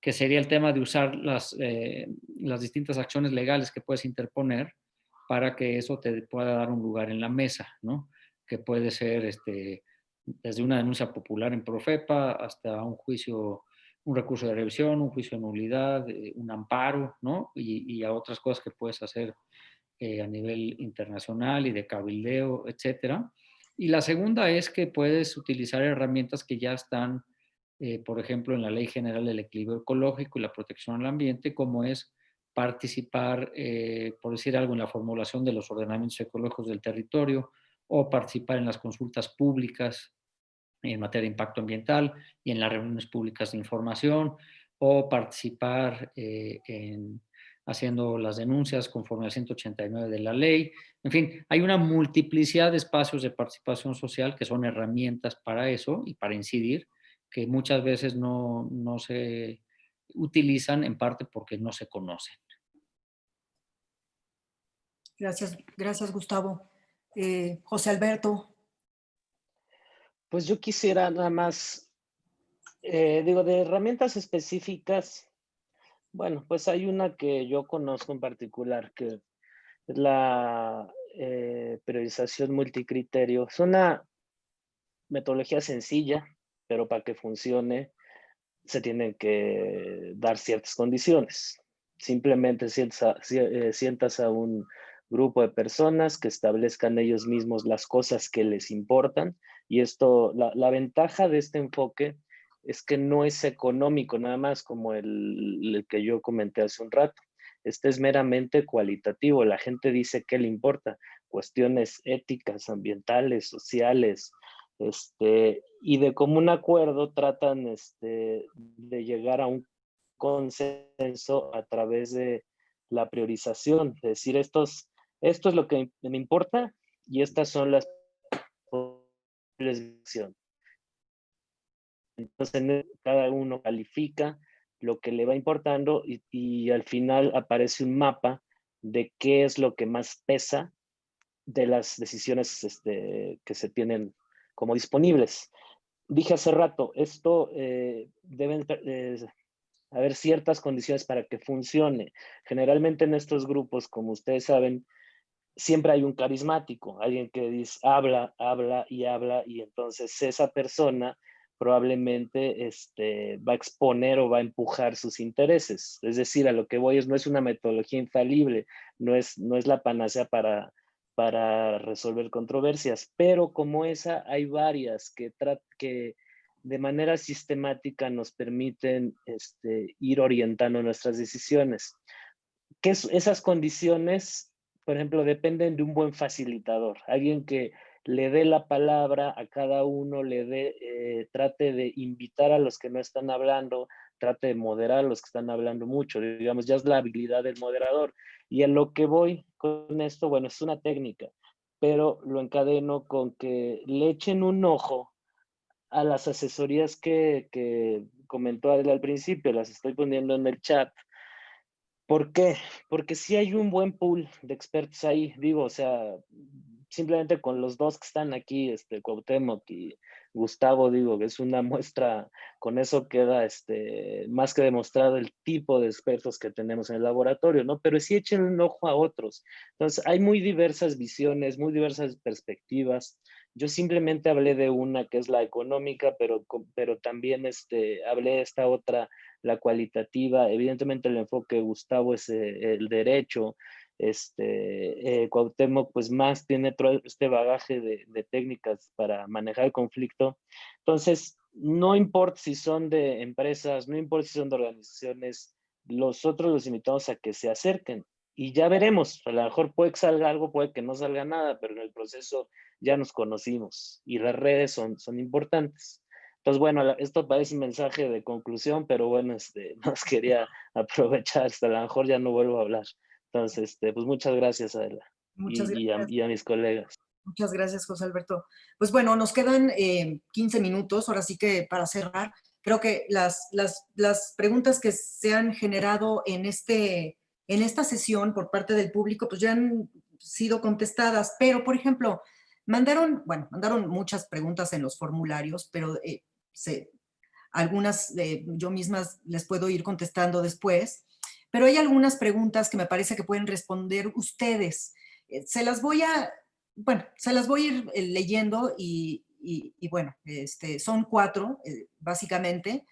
que sería el tema de usar las distintas acciones legales que puedes interponer para que eso te pueda dar un lugar en la mesa, ¿no? Que puede ser desde una denuncia popular en Profepa hasta un juicio, un recurso de revisión, un juicio de nulidad, un amparo, ¿no? Y a otras cosas que puedes hacer a nivel internacional y de cabildeo, etcétera. Y la segunda es que puedes utilizar herramientas que ya están, por ejemplo, en la Ley General del Equilibrio Ecológico y la Protección al Ambiente, como es participar, por decir algo, en la formulación de los ordenamientos ecológicos del territorio o participar en las consultas públicas en materia de impacto ambiental y en las reuniones públicas de información o participar haciendo las denuncias conforme al 189 de la ley. En fin, hay una multiplicidad de espacios de participación social que son herramientas para eso y para incidir, que muchas veces no se utilizan en parte porque no se conocen. Gracias, gracias Gustavo. José Alberto. Pues yo quisiera nada más, digo, de herramientas específicas, bueno, pues hay una que yo conozco en particular, que es la priorización multicriterio. Es una metodología sencilla, pero para que funcione se tienen que dar ciertas condiciones. Simplemente sientas a un grupo de personas que establezcan ellos mismos las cosas que les importan, y esto, la ventaja de este enfoque es que no es económico nada más como el que yo comenté hace un rato. Este es meramente cualitativo. La gente dice qué le importa, cuestiones éticas, ambientales, sociales, y de común acuerdo tratan de llegar a un consenso a través de la priorización, es decir, esto es lo que me importa y estas son las posibles opciones. Entonces, cada uno califica lo que le va importando y al final aparece un mapa de qué es lo que más pesa de las decisiones que se tienen como disponibles. Dije hace rato, esto deben haber ciertas condiciones para que funcione. Generalmente en estos grupos, como ustedes saben, siempre hay un carismático, alguien que dice, habla, habla, y entonces esa persona probablemente va a exponer o va a empujar sus intereses. Es decir, a lo que voy no es una metodología infalible, no es la panacea para resolver controversias, pero como esa hay varias que de manera sistemática nos permiten ir orientando nuestras decisiones. Que esas condiciones, por ejemplo, dependen de un buen facilitador, alguien que le dé la palabra a cada uno, trate de invitar a los que no están hablando, trate de moderar a los que están hablando mucho, digamos, ya es la habilidad del moderador. Y a lo que voy con esto, bueno, es una técnica, pero lo encadeno con que le echen un ojo a las asesorías que comentó Adela al principio, las estoy poniendo en el chat. ¿Por qué? Porque sí hay un buen pool de expertos ahí, digo, o sea, simplemente con los dos que están aquí, Cuauhtémoc y Gustavo, digo, que es una muestra, con eso queda más que demostrado el tipo de expertos que tenemos en el laboratorio, ¿no? Pero sí echen un ojo a otros. Entonces, hay muy diversas visiones, muy diversas perspectivas. Yo simplemente hablé de una que es la económica, pero también hablé de esta otra, la cualitativa. Evidentemente el enfoque de Gustavo es el derecho. Cuauhtémoc pues más tiene todo este bagaje de técnicas para manejar el conflicto. Entonces, no importa si son de empresas, no importa si son de organizaciones, nosotros los invitamos a que se acerquen y ya veremos. A lo mejor puede que salga algo, puede que no salga nada, pero en el proceso ya nos conocimos y las redes son importantes. Entonces, bueno, esto parece un mensaje de conclusión, pero bueno, nos quería aprovechar, hasta a lo mejor ya no vuelvo a hablar. Entonces, pues muchas gracias, Adela, Muchas gracias. y a mis colegas. Muchas gracias, José Alberto. Pues bueno, nos quedan 15 minutos, ahora sí que para cerrar. Creo que las preguntas que se han generado en esta sesión por parte del público, pues ya han sido contestadas, pero por ejemplo, mandaron muchas preguntas en los formularios, pero algunas yo mismas les puedo ir contestando después, pero hay algunas preguntas que me parece que pueden responder ustedes. Se las voy a ir leyendo y bueno, son 4, básicamente,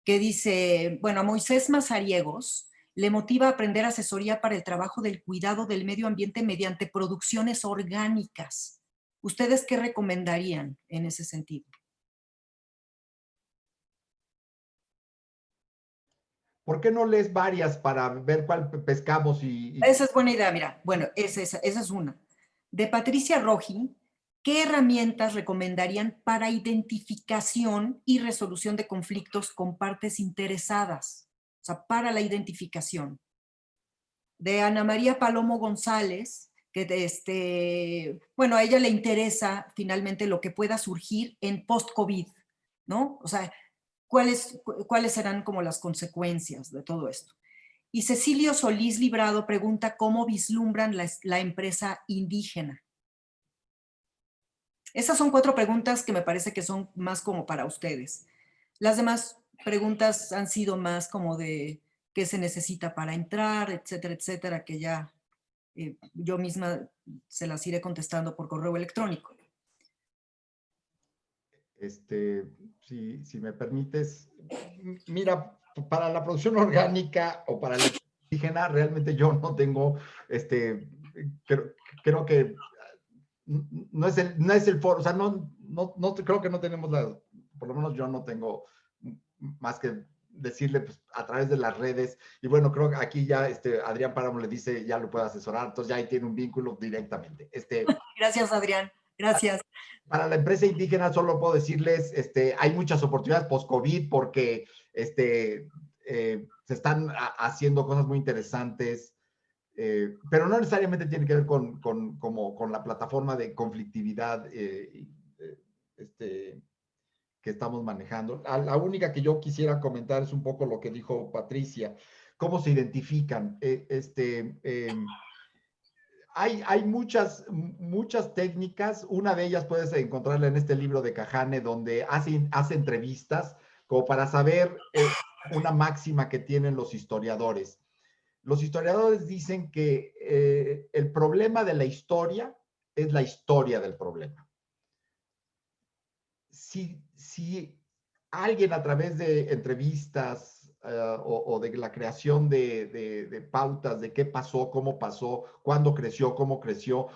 que dice, bueno, a Moisés Mazariegos le motiva a aprender asesoría para el trabajo del cuidado del medio ambiente mediante producciones orgánicas. ¿Ustedes qué recomendarían en ese sentido? ¿Por qué no lees varias para ver cuál pescamos? Esa es buena idea, mira. Bueno, esa es una. De Patricia Roji, ¿qué herramientas recomendarían para identificación y resolución de conflictos con partes interesadas? O sea, para la identificación. De Ana María Palomo González, que bueno, a ella le interesa finalmente lo que pueda surgir en post-COVID, ¿no? O sea, ¿cuáles serán como las consecuencias de todo esto? Y Cecilio Solís Librado pregunta cómo vislumbran la empresa indígena. Esas son 4 preguntas que me parece que son más como para ustedes. Las demás preguntas han sido más como de qué se necesita para entrar, etcétera, etcétera, que ya yo misma se las iré contestando por correo electrónico. Si me permites, mira, para la producción orgánica o para la indígena, realmente yo no tengo, creo que no es el foro, o sea, no creo que no tenemos por lo menos yo no tengo más que decirle pues, a través de las redes, y bueno, creo que aquí ya Adrián Páramo le dice, ya lo puede asesorar, entonces ya ahí tiene un vínculo directamente. Gracias, Adrián. Gracias. Para la empresa indígena solo puedo decirles, hay muchas oportunidades post-COVID porque se están haciendo cosas muy interesantes, pero no necesariamente tiene que ver con la plataforma de conflictividad que estamos manejando. La única que yo quisiera comentar es un poco lo que dijo Patricia, cómo se identifican. Hay muchas técnicas. Una de ellas puedes encontrarla en este libro de Cajane, donde hace entrevistas como para saber una máxima que tienen los historiadores. Los historiadores dicen que el problema de la historia es la historia del problema. Si alguien a través de entrevistas o de la creación de pautas de qué pasó, cómo pasó, cuándo creció, cómo creció,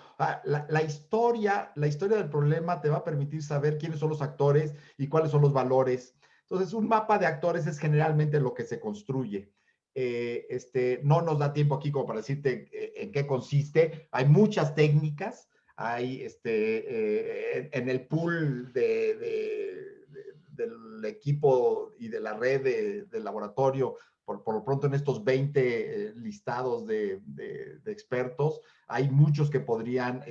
la historia del problema te va a permitir saber quiénes son los actores y cuáles son los valores. Entonces, un mapa de actores es generalmente lo que se construye. No nos da tiempo aquí como para decirte en qué consiste. Hay muchas técnicas. Hay en el pool del equipo y de la red del laboratorio, por lo pronto en estos 20 listados de expertos, hay muchos que podrían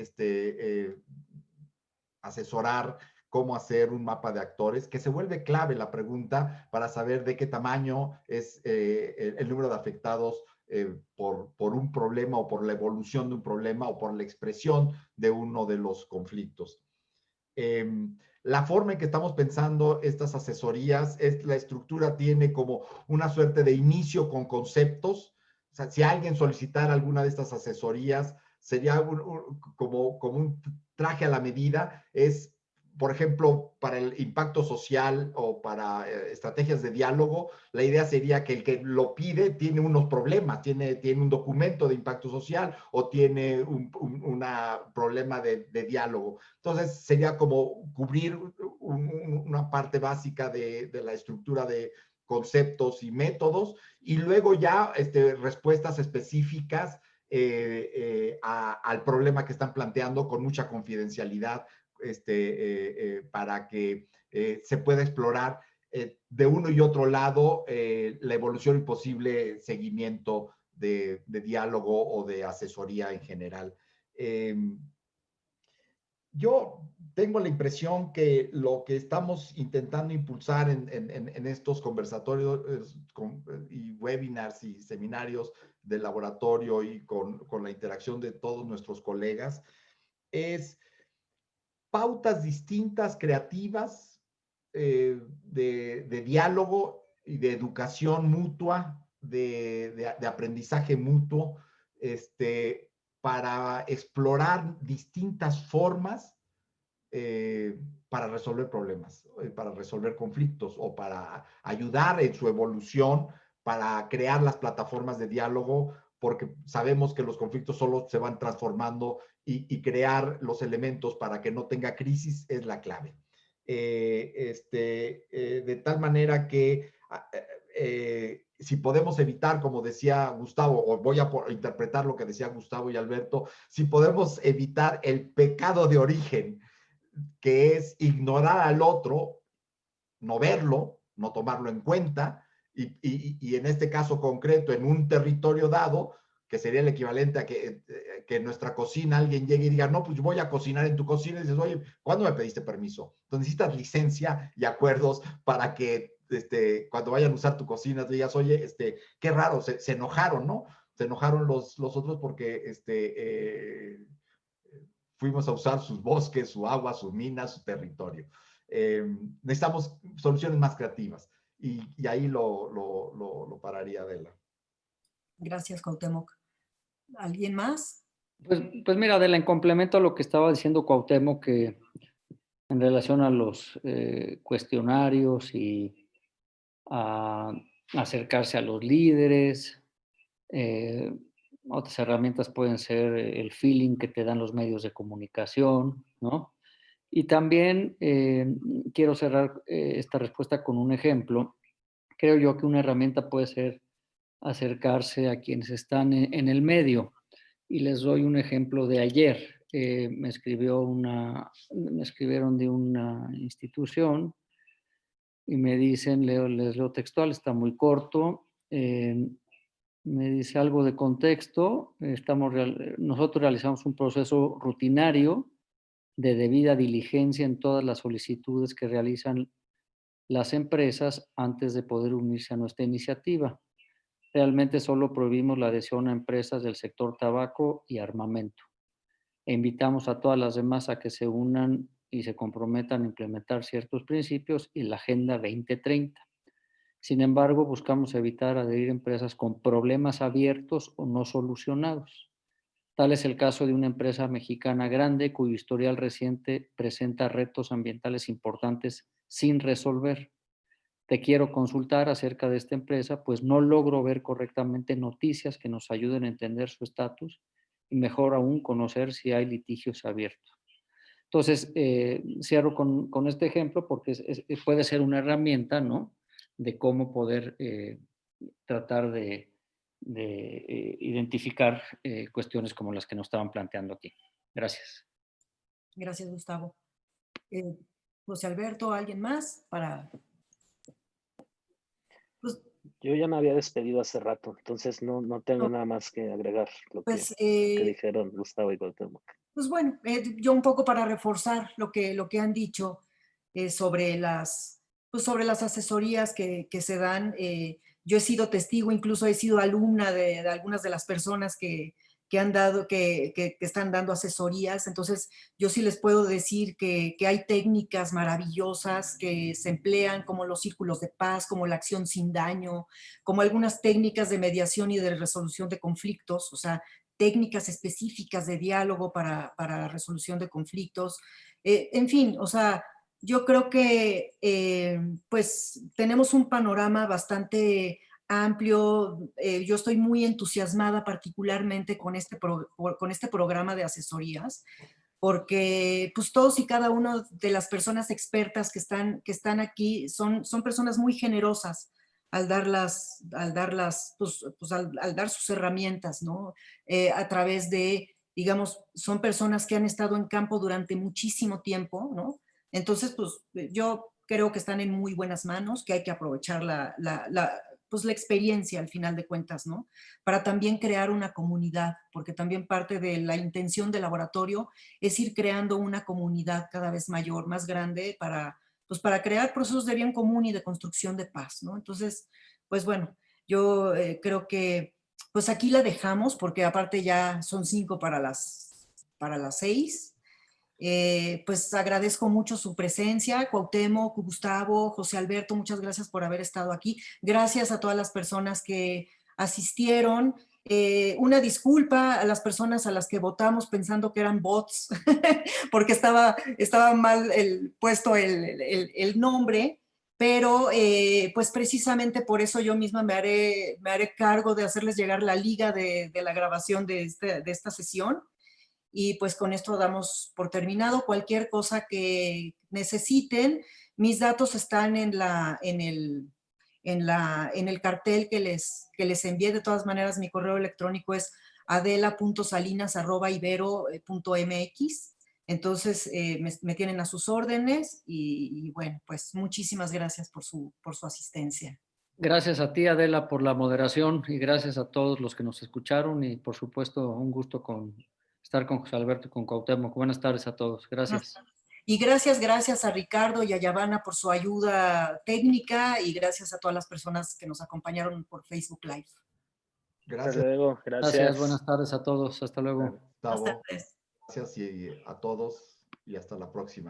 asesorar cómo hacer un mapa de actores, que se vuelve clave la pregunta para saber de qué tamaño es el número de afectados por un problema o por la evolución de un problema o por la expresión de uno de los conflictos. La forma en que estamos pensando estas asesorías es la estructura tiene como una suerte de inicio con conceptos. O sea, si alguien solicitara alguna de estas asesorías, sería como un traje a la medida. Es, por ejemplo, para el impacto social o para estrategias de diálogo, la idea sería que el que lo pide tiene unos problemas, tiene un documento de impacto social o tiene un problema de diálogo. Entonces, sería como cubrir una parte básica de la estructura de conceptos y métodos, y luego ya respuestas específicas al problema que están planteando con mucha confidencialidad para que se pueda explorar de uno y otro lado la evolución y posible seguimiento de diálogo o de asesoría en general. Yo tengo la impresión que lo que estamos intentando impulsar en estos conversatorios y webinars y seminarios de laboratorio y con la interacción de todos nuestros colegas es pautas distintas, creativas, de diálogo y de educación mutua, de aprendizaje mutuo, para explorar distintas formas para resolver problemas, para resolver conflictos o para ayudar en su evolución, para crear las plataformas de diálogo, porque sabemos que los conflictos solo se van transformando y crear los elementos para que no tenga crisis es la clave. De tal manera que si podemos evitar, como decía Gustavo, o voy a interpretar lo que decía Gustavo y Alberto, si podemos evitar el pecado de origen, que es ignorar al otro, no verlo, no tomarlo en cuenta, y en este caso concreto, en un territorio dado, que sería el equivalente a que en nuestra cocina alguien llegue y diga, no, pues voy a cocinar en tu cocina, y dices, oye, ¿cuándo me pediste permiso? Entonces necesitas licencia y acuerdos para que cuando vayan a usar tu cocina, te digas, oye, qué raro, se enojaron, ¿no? Se enojaron los otros porque fuimos a usar sus bosques, su agua, sus minas, su territorio. Necesitamos soluciones más creativas y ahí lo pararía, Adela. Gracias, Cuauhtémoc. ¿Alguien más? Pues mira, Adela, en complemento a lo que estaba diciendo Cuauhtémoc, que en relación a los cuestionarios y a acercarse a los líderes, otras herramientas pueden ser el feeling que te dan los medios de comunicación, ¿no? Y también quiero cerrar esta respuesta con un ejemplo. Creo yo que una herramienta puede ser acercarse a quienes están en el medio. Y les doy un ejemplo de ayer. Me escribieron de una institución y me dicen, les leo textual, está muy corto. Me dice algo de contexto. Nosotros realizamos un proceso rutinario de debida diligencia en todas las solicitudes que realizan las empresas antes de poder unirse a nuestra iniciativa. Realmente solo prohibimos la adhesión a empresas del sector tabaco y armamento. E invitamos a todas las demás a que se unan y se comprometan a implementar ciertos principios y la Agenda 2030. Sin embargo, buscamos evitar adherir a empresas con problemas abiertos o no solucionados. Tal es el caso de una empresa mexicana grande cuyo historial reciente presenta retos ambientales importantes sin resolver. Te quiero consultar acerca de esta empresa, pues no logro ver correctamente noticias que nos ayuden a entender su estatus y mejor aún conocer si hay litigios abiertos. Entonces, cierro con este ejemplo porque puede ser una herramienta, ¿no?, de cómo poder tratar de identificar cuestiones como las que nos estaban planteando aquí. Gracias. Gracias, Gustavo. José Alberto, ¿alguien más? Pues, Yo ya me había despedido hace rato, entonces no tengo nada más que agregar lo que dijeron Gustavo y Cuauhtémoc. Pues bueno, yo un poco para reforzar lo que han dicho sobre sobre las asesorías que se dan. Yo he sido testigo, incluso he sido alumna de algunas de las personas que están dando asesorías. Entonces, yo sí les puedo decir que hay técnicas maravillosas que se emplean, como los círculos de paz, como la acción sin daño, como algunas técnicas de mediación y de resolución de conflictos, o sea, técnicas específicas de diálogo para resolución de conflictos. En fin, o sea, yo creo que pues tenemos un panorama bastante amplio. Yo estoy muy entusiasmada particularmente con este programa de asesorías, porque pues todos y cada uno de las personas expertas que están aquí son personas muy generosas al dar sus herramientas, ¿no? A través de, digamos, son personas que han estado en campo durante muchísimo tiempo, ¿no? Entonces, pues yo creo que están en muy buenas manos, que hay que aprovechar la experiencia al final de cuentas, ¿no? Para también crear una comunidad, porque también parte de la intención del laboratorio es ir creando una comunidad cada vez mayor, más grande, para crear procesos de bien común y de construcción de paz, ¿no? Entonces, pues bueno, yo creo que pues aquí la dejamos, porque aparte ya son 5 para las 6. Pues agradezco mucho su presencia, Cuauhtémoc, Gustavo, José Alberto, muchas gracias por haber estado aquí. Gracias a todas las personas que asistieron. Una disculpa a las personas a las que votamos pensando que eran bots, porque estaba mal puesto el nombre, pero pues precisamente por eso yo misma me haré cargo de hacerles llegar la liga de la grabación de esta sesión. Y pues con esto damos por terminado. Cualquier cosa que necesiten, mis datos están en el cartel que les envié. De todas maneras, mi correo electrónico es adela.salinas@ibero.mx. Entonces, me tienen a sus órdenes y bueno, pues muchísimas gracias por su asistencia. Gracias a ti, Adela, por la moderación y gracias a todos los que nos escucharon y por supuesto un gusto estar con José Alberto y con Cuauhtémoc. Buenas tardes a todos. Gracias. Y gracias a Ricardo y a Yavana por su ayuda técnica y gracias a todas las personas que nos acompañaron por Facebook Live. Gracias. Hasta luego. Gracias. Buenas tardes a todos. Hasta luego. Buenas tardes. Gracias a todos y hasta la próxima.